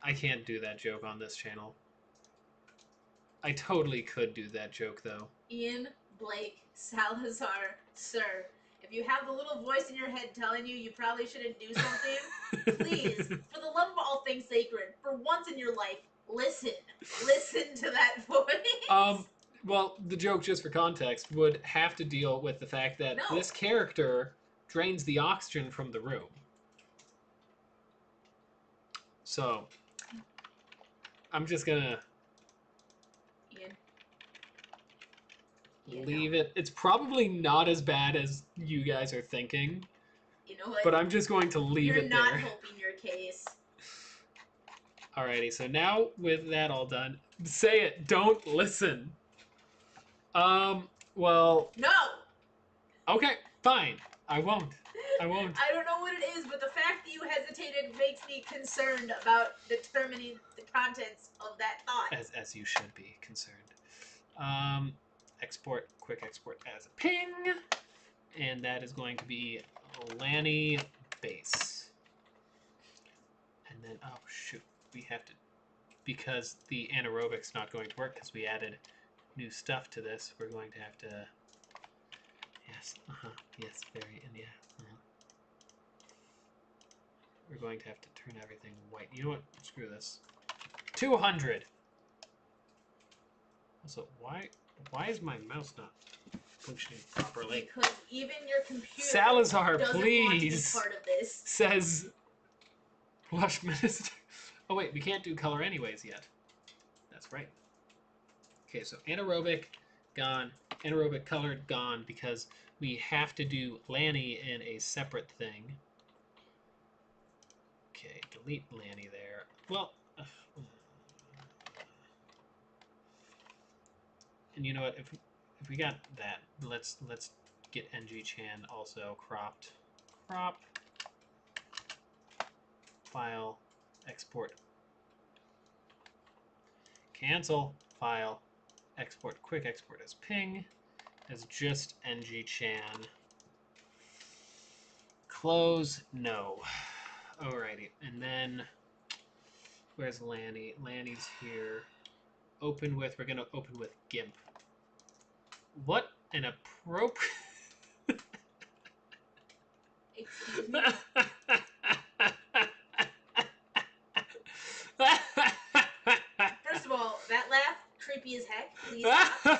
I can't do that joke on this channel. I totally could do that joke, though. Ian Blake Salazar, sir. If you have the little voice in your head telling you you probably shouldn't do something, please, for the love of all things sacred, for once in your life, listen. Listen to that voice. Well, the joke, just for context, would have to deal with the fact that this character drains the oxygen from the room. So, I'm just gonna leave it. It's probably not as bad as you guys are thinking. You know what? But I'm just going to leave it there. You're not helping your case. Alrighty, so now with that all done, say it. Don't listen. Well. No. Okay, fine. I won't. I won't. I don't know what it is, but the fact that you hesitated makes me concerned about determining the contents of that thought. As you should be concerned. Export, quick export as a ping. And that is going to be Lanny base. And then, oh shoot, we have to, because the anaerobic's not going to work because we added new stuff to this, we're going to have to, yes, very, and yeah, we're going to have to turn everything white. You know what, screw this. 200! Also, why is my mouse not functioning properly? Because even your computer Salazar, doesn't please, want to be part of this. Says Plush Minister. Oh wait, we can't do color anyways yet. That's right. Okay, so anaerobic, gone. Anaerobic colored, gone, because we have to do Lanny in a separate thing. Okay, delete Lanny there. Well, and you know what? If we got that, let's get NG Chan also cropped. Crop. file, export, cancel, file, export, quick export as ping, as just ngchan. Close, no. Alrighty, and then where's Lanny? Lanny's here. Open with, we're gonna open with GIMP. What an appropriate. Excuse me. First of all, that laugh, creepy as heck. Please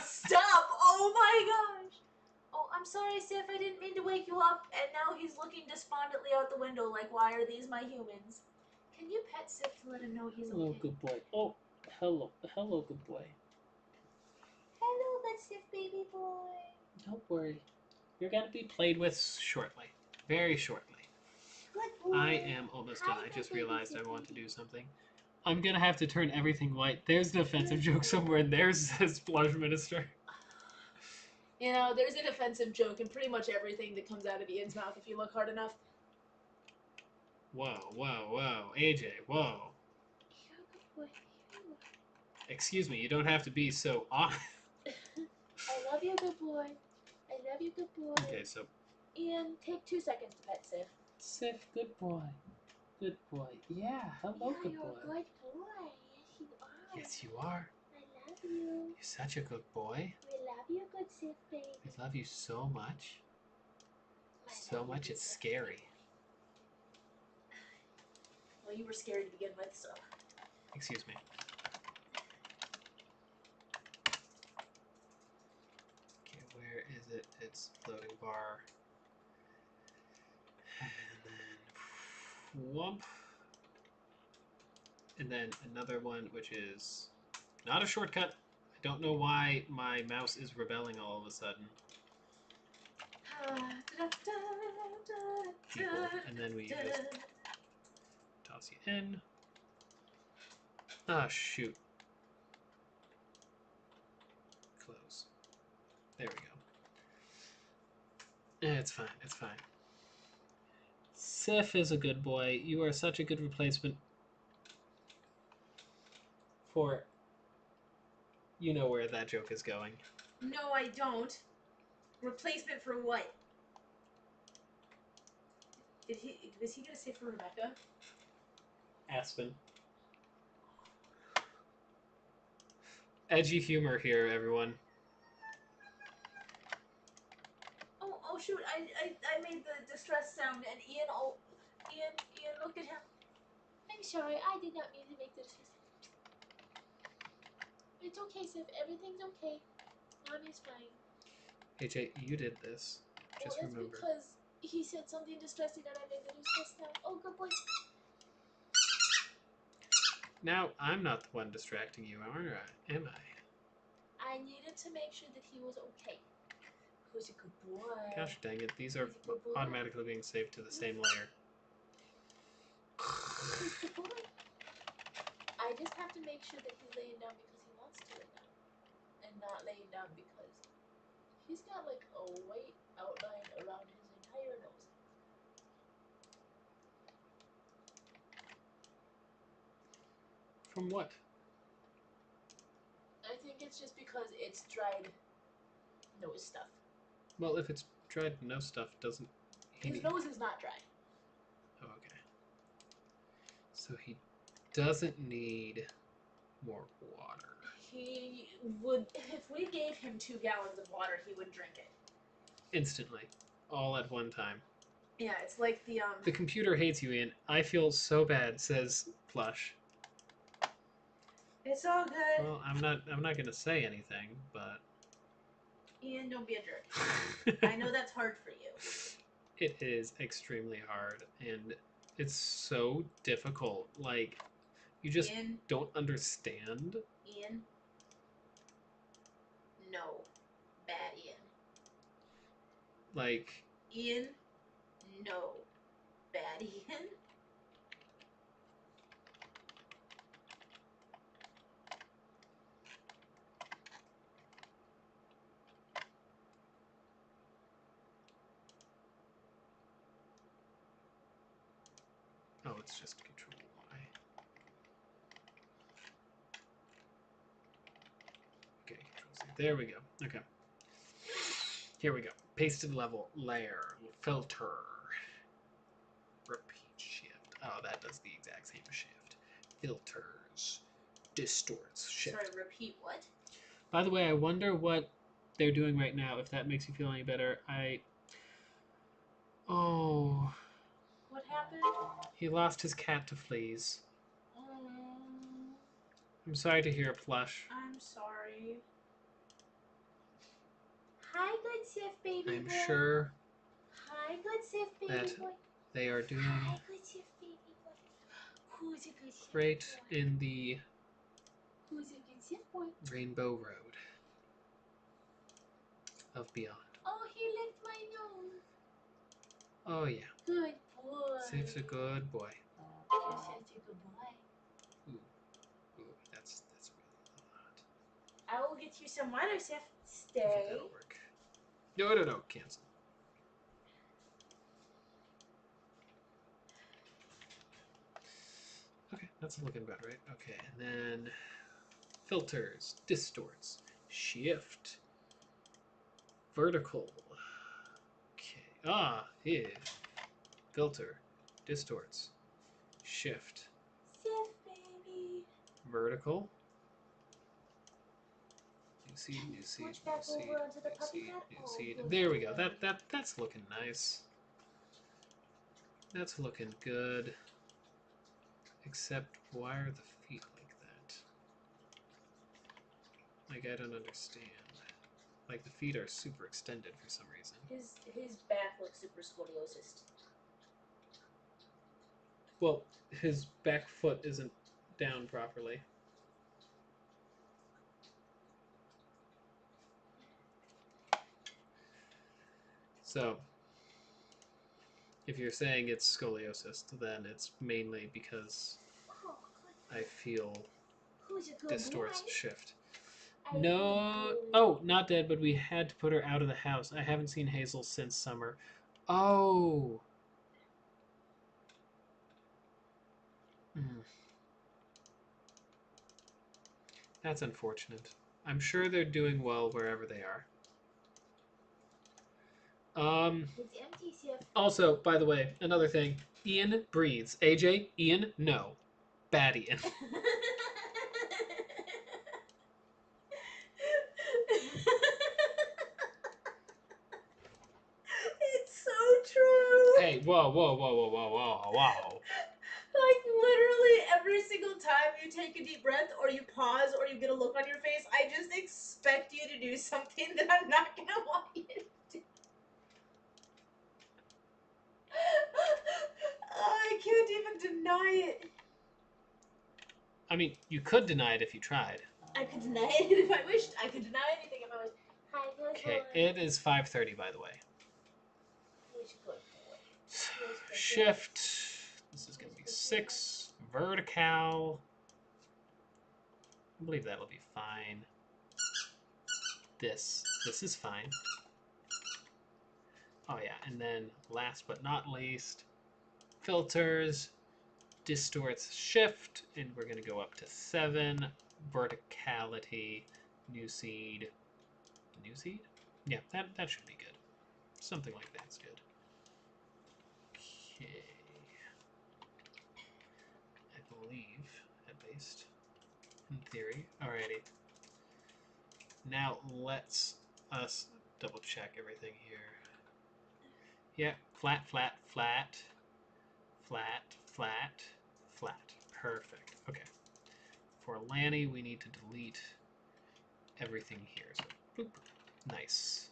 stop. Oh my gosh. Oh, I'm sorry, Sif. I didn't mean to wake you up. And now he's looking despondently out the window like, why are these my humans? Can you pet Sif to let him know he's okay? Oh, good boy. Oh, hello. Hello, good boy. Hello, good Sif baby boy. Don't worry. You're going to be played with shortly. Very shortly. Good boy. I am almost done. Hi, I just baby realized I Sif want to baby. do something. I'm going to have to turn everything white. There's an offensive joke somewhere, and there's this Blush Minister. You know, there's an offensive joke in pretty much everything that comes out of Ian's mouth if you look hard enough. Whoa, whoa, whoa. AJ, whoa. You're a good boy. You are. Excuse me, you don't have to be so on. I love you, good boy. I love you, good boy. Okay, so Ian, take 2 seconds to pet Sif. Sif, good boy. Good boy. Yeah, hello, Yeah, good you're boy. a good boy. Yes, you are. Yes, you are. I love you. You're such a good boy. We love you, good Sif baby. I love you so much. I So love you, much good it's Sif scary. Well, you were scary to begin with, so. Excuse me. Okay, where is it? It's loading bar. And then whomp. And then another one, which is not a shortcut. I don't know why my mouse is rebelling all of a sudden. People, and then we just toss you in. Ah, shoot. Close. There we go. It's fine, it's fine. Sif is a good boy. You are such a good replacement for... You know where that joke is going. No, I don't. Replacement for what? Was he gonna say for Rebecca? Aspen. Edgy humor here, everyone. Oh shoot! I made the distress sound, and Ian look at him. I'm sorry, I did not mean to make this. It's okay, Sif. Everything's okay. Mommy's fine. AJ, you did this. Just Well, remember. it's because he said something distressing and I made the distress sound. Oh, good boy. Now, I'm not the one distracting you, am I? I needed to make sure that he was okay. Who's a good boy? Gosh dang it, these are He's a good boy. automatically being saved to the same layer. He's a good boy. I just have to make sure that he's laying down because he wants to lay down. And not laying down because he's got like a white outline around his entire nose. From what? I think it's just because it's dried nose stuff. Well, if it's dried nose stuff, doesn't he His need... nose is not dry. Oh, okay. So he doesn't need more water. He would, if we gave him 2 gallons of water, he would drink it. Instantly. All at one time. Yeah, it's like the The computer hates you, Ian. I feel so bad, says Plush. It's all good. Well, I'm not gonna say anything, but... Ian, don't be a jerk. I know that's hard for you. It is extremely hard, and it's so difficult. Like, you just Ian, don't understand. Ian. No. Bad Ian. Like, Ian. No. Bad Ian. oh, it's just Control Y. Okay, Control C. There we go. Okay. Here we go. Pasted level, layer, filter, repeat shift. Oh, that does the exact same shift. Filters, distorts, shift. Sorry, repeat what? By the way, I wonder what they're doing right now. If that makes you feel any better, Oh, What happened? he lost his cat to fleas. Um, I'm sorry to hear, Plush. I'm sorry. Hi, good Sif, baby I'm boy. sure Hi, good Sif, baby that boy. they are doing Hi, good Sif, baby boy. Who's a good Sif great boy? in the Who's a good Sif boy? Rainbow Road of Beyond. Oh, he licked my nose. Oh yeah, Good boy. Sif's a good boy. You're such a good boy. Ooh, that's really a lot. I will get you some water, Sif. Okay, Stay. that'll work. No, cancel. Okay, that's looking about right. Okay, and then filters, distorts, shift, vertical. Okay, here. Filter, distorts, shift, Sif, baby. vertical. New seed, new seed, Switch new back seed, over onto the new puppy seed, pad. new Oh, seed. good There we go. boy. That's looking nice. That's looking good. Except, why are the feet like that? Like, I don't understand. Like, the feet are super extended for some reason. His back looks super scoliosis. Well, his back foot isn't down properly. So, if you're saying it's scoliosis, then it's mainly because Oh, good. I feel Who's a good distorts boy? shift. I No. good. Oh, not dead, but we had to put her out of the house. I haven't seen Hazel since summer. Oh. Hmm. That's unfortunate. I'm sure they're doing well wherever they are. It's empty, Sif. Also, by the way, another thing. Ian breathes. AJ, Ian, no. Bad Ian. It's so true. Hey, whoa. Like, literally every single time you take a deep breath or you pause or you get a look on your face, I just expect you to do something that I'm not going to want you to do. I can't even deny it. I mean, you could deny it if you tried. I could deny it if I wished. I could deny anything if I wished. Hi, good Okay, boy. it is 5:30, by the way. Who's a good boy? Shift. This is going to be 6. Vertical. I believe that'll be fine. This is fine. Oh yeah, and then last but not least, filters, distorts, shift, and we're going to go up to 7. Verticality, new seed. New seed? Yeah, that should be good. Something like that's good. Okay. I believe, at least, in theory. Alrighty. Now let's us double check everything here. Yeah, flat, flat, flat, flat, flat, flat. Perfect. Okay. For Lanny, we need to delete everything here. So, boop. Nice.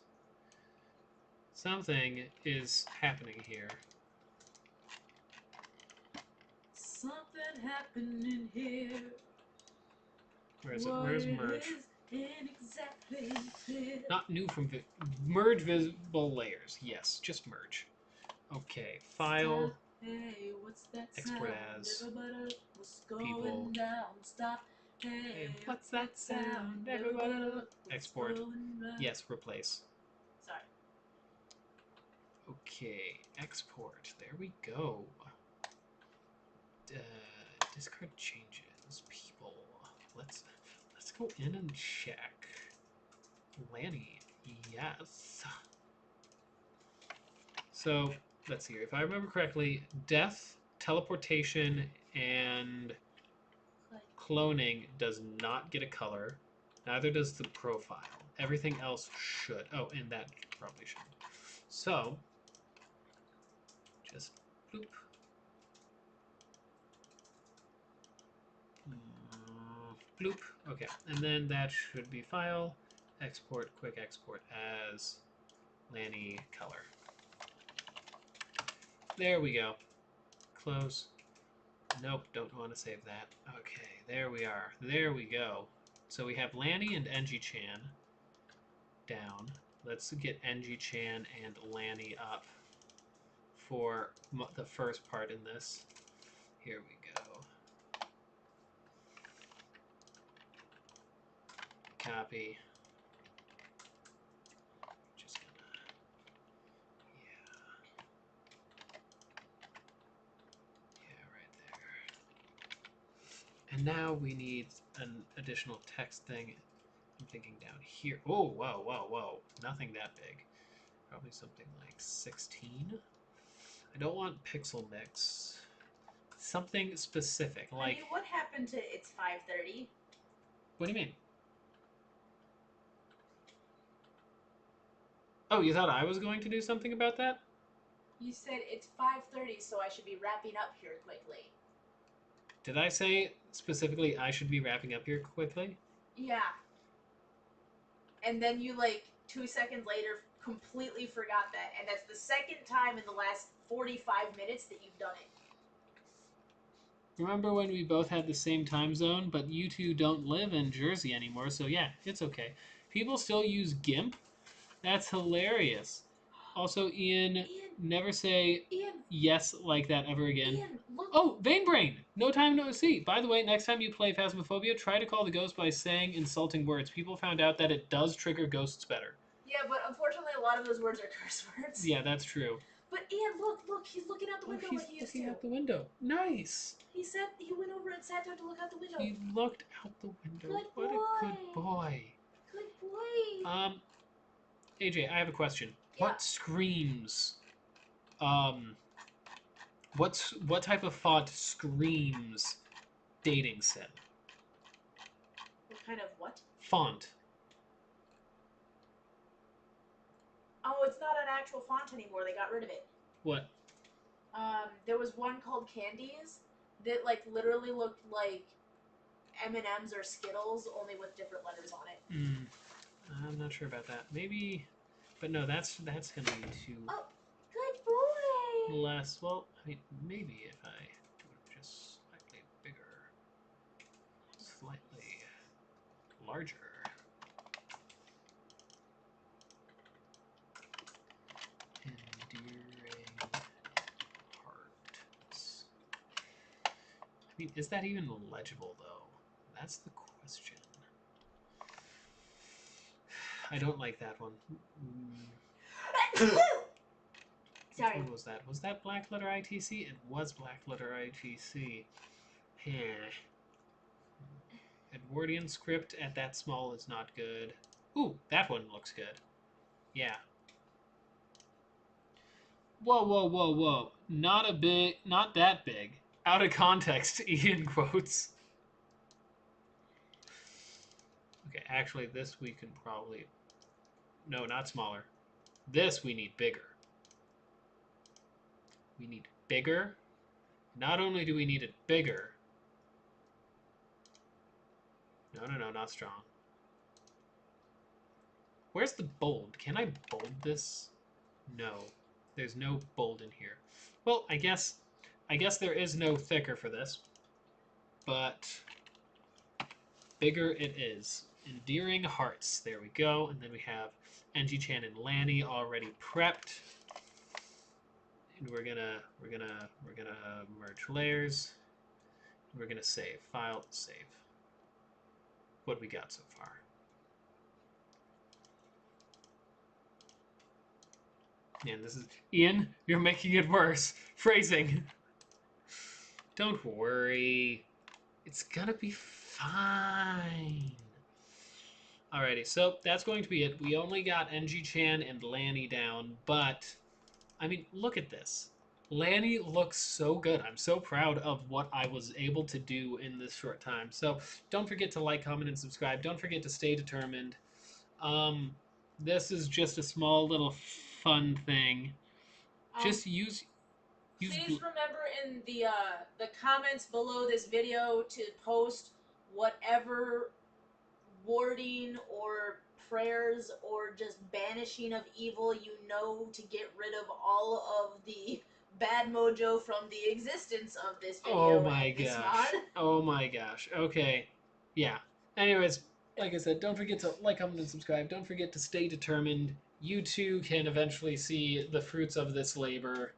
Something is happening here. Something happening here. Where is it? Where's merge? Ain't exactly clear. Not new from merge visible layers. Yes, just merge. Okay, file. Stop. Hey, what's that Export sound? as Everybody, what's going people. down? Stop. Hey, What's that sound? Everybody look. Export. Yes, replace. Sorry. Okay, export. There we go. discard changes. People. Let's go in and check. Lanny, yes. So let's see here. If I remember correctly, death, teleportation, and cloning does not get a color. Neither does the profile. Everything else should. Oh, and that probably should. So just bloop. Bloop. Okay, and then that should be file, export, quick export as Lanny color. There we go. Close. Nope, don't want to save that. Okay, there we are. There we go. So we have Lanny and NG-chan down. Let's get NG-chan and Lanny up for the first part in this. Here we go. Copy. Just gonna, yeah, right there. And now we need an additional text thing. I'm thinking down here. Oh, whoa, whoa, whoa. Nothing that big. Probably something like 16. I don't want pixel mix. Something specific, like. Honey, what happened to it's 5:30? What do you mean? Oh, you thought I was going to do something about that? You said it's 5:30, so I should be wrapping up here quickly. Did I say specifically I should be wrapping up here quickly? Yeah. And then you, like, 2 seconds later, completely forgot that. And that's the second time in the last 45 minutes that you've done it. Remember when we both had the same time zone, but you two don't live in Jersey anymore, so yeah, it's okay. People still use GIMP? That's hilarious. Also, Ian, never say yes like that ever again. Ian, look. Oh, Vein Brain! No time no see. By the way, next time you play Phasmophobia, try to call the ghost by saying insulting words. People found out that it does trigger ghosts better. Yeah, but unfortunately a lot of those words are curse words. Yeah, that's true. But Ian, look, he's looking out the window like he used to. He's looking out the window. Nice! He went over and sat down to look out the window. He looked out the window. Good boy. What a good boy. Good boy. AJ, I have a question. Yeah. What screams, what type of font screams dating sim? What kind of what? Font. Oh, it's not an actual font anymore. They got rid of it. What? There was one called Candies that, like, literally looked like M&M's or Skittles, only with different letters on it. I'm not sure about that. Maybe, but no, that's gonna be too. Oh, good boy. Less. Well, I mean, maybe if I do it just slightly bigger, slightly larger. Endearing hearts. I mean, is that even legible though? That's the question. I don't like that one. Sorry. Which one was that? Was that black letter ITC? It was black letter ITC. Edwardian script at that small is not good. Ooh, that one looks good. Yeah. Whoa, whoa, whoa, whoa. Not that big. Out of context, Ian quotes. Okay, actually, this we can probably... No, not smaller. This we need bigger. We need bigger. Not only do we need it bigger... No, not strong. Where's the bold? Can I bold this? No. There's no bold in here. Well, I guess there is no thicker for this. But bigger it is. Endearing hearts. There we go. And then we have NG-chan and Lanny already prepped. And we're gonna merge layers. We're gonna save. File, save. What we got so far. And this is Ian, you're making it worse. Phrasing. Don't worry. It's gonna be fine. Alrighty, so that's going to be it. We only got NG-chan and Lanny down, but, I mean, look at this. Lanny looks so good. I'm so proud of what I was able to do in this short time. So don't forget to like, comment, and subscribe. Don't forget to stay determined. This is just a small little fun thing. Just use Please remember in the comments below this video to post whatever warding or prayers or just banishing of evil you know to get rid of all of the bad mojo from the existence of this video. Oh my and this gosh. mod. Oh my gosh. Okay. Yeah. Anyways, like I said, don't forget to like, comment, and subscribe. Don't forget to stay determined. You too can eventually see the fruits of this labor.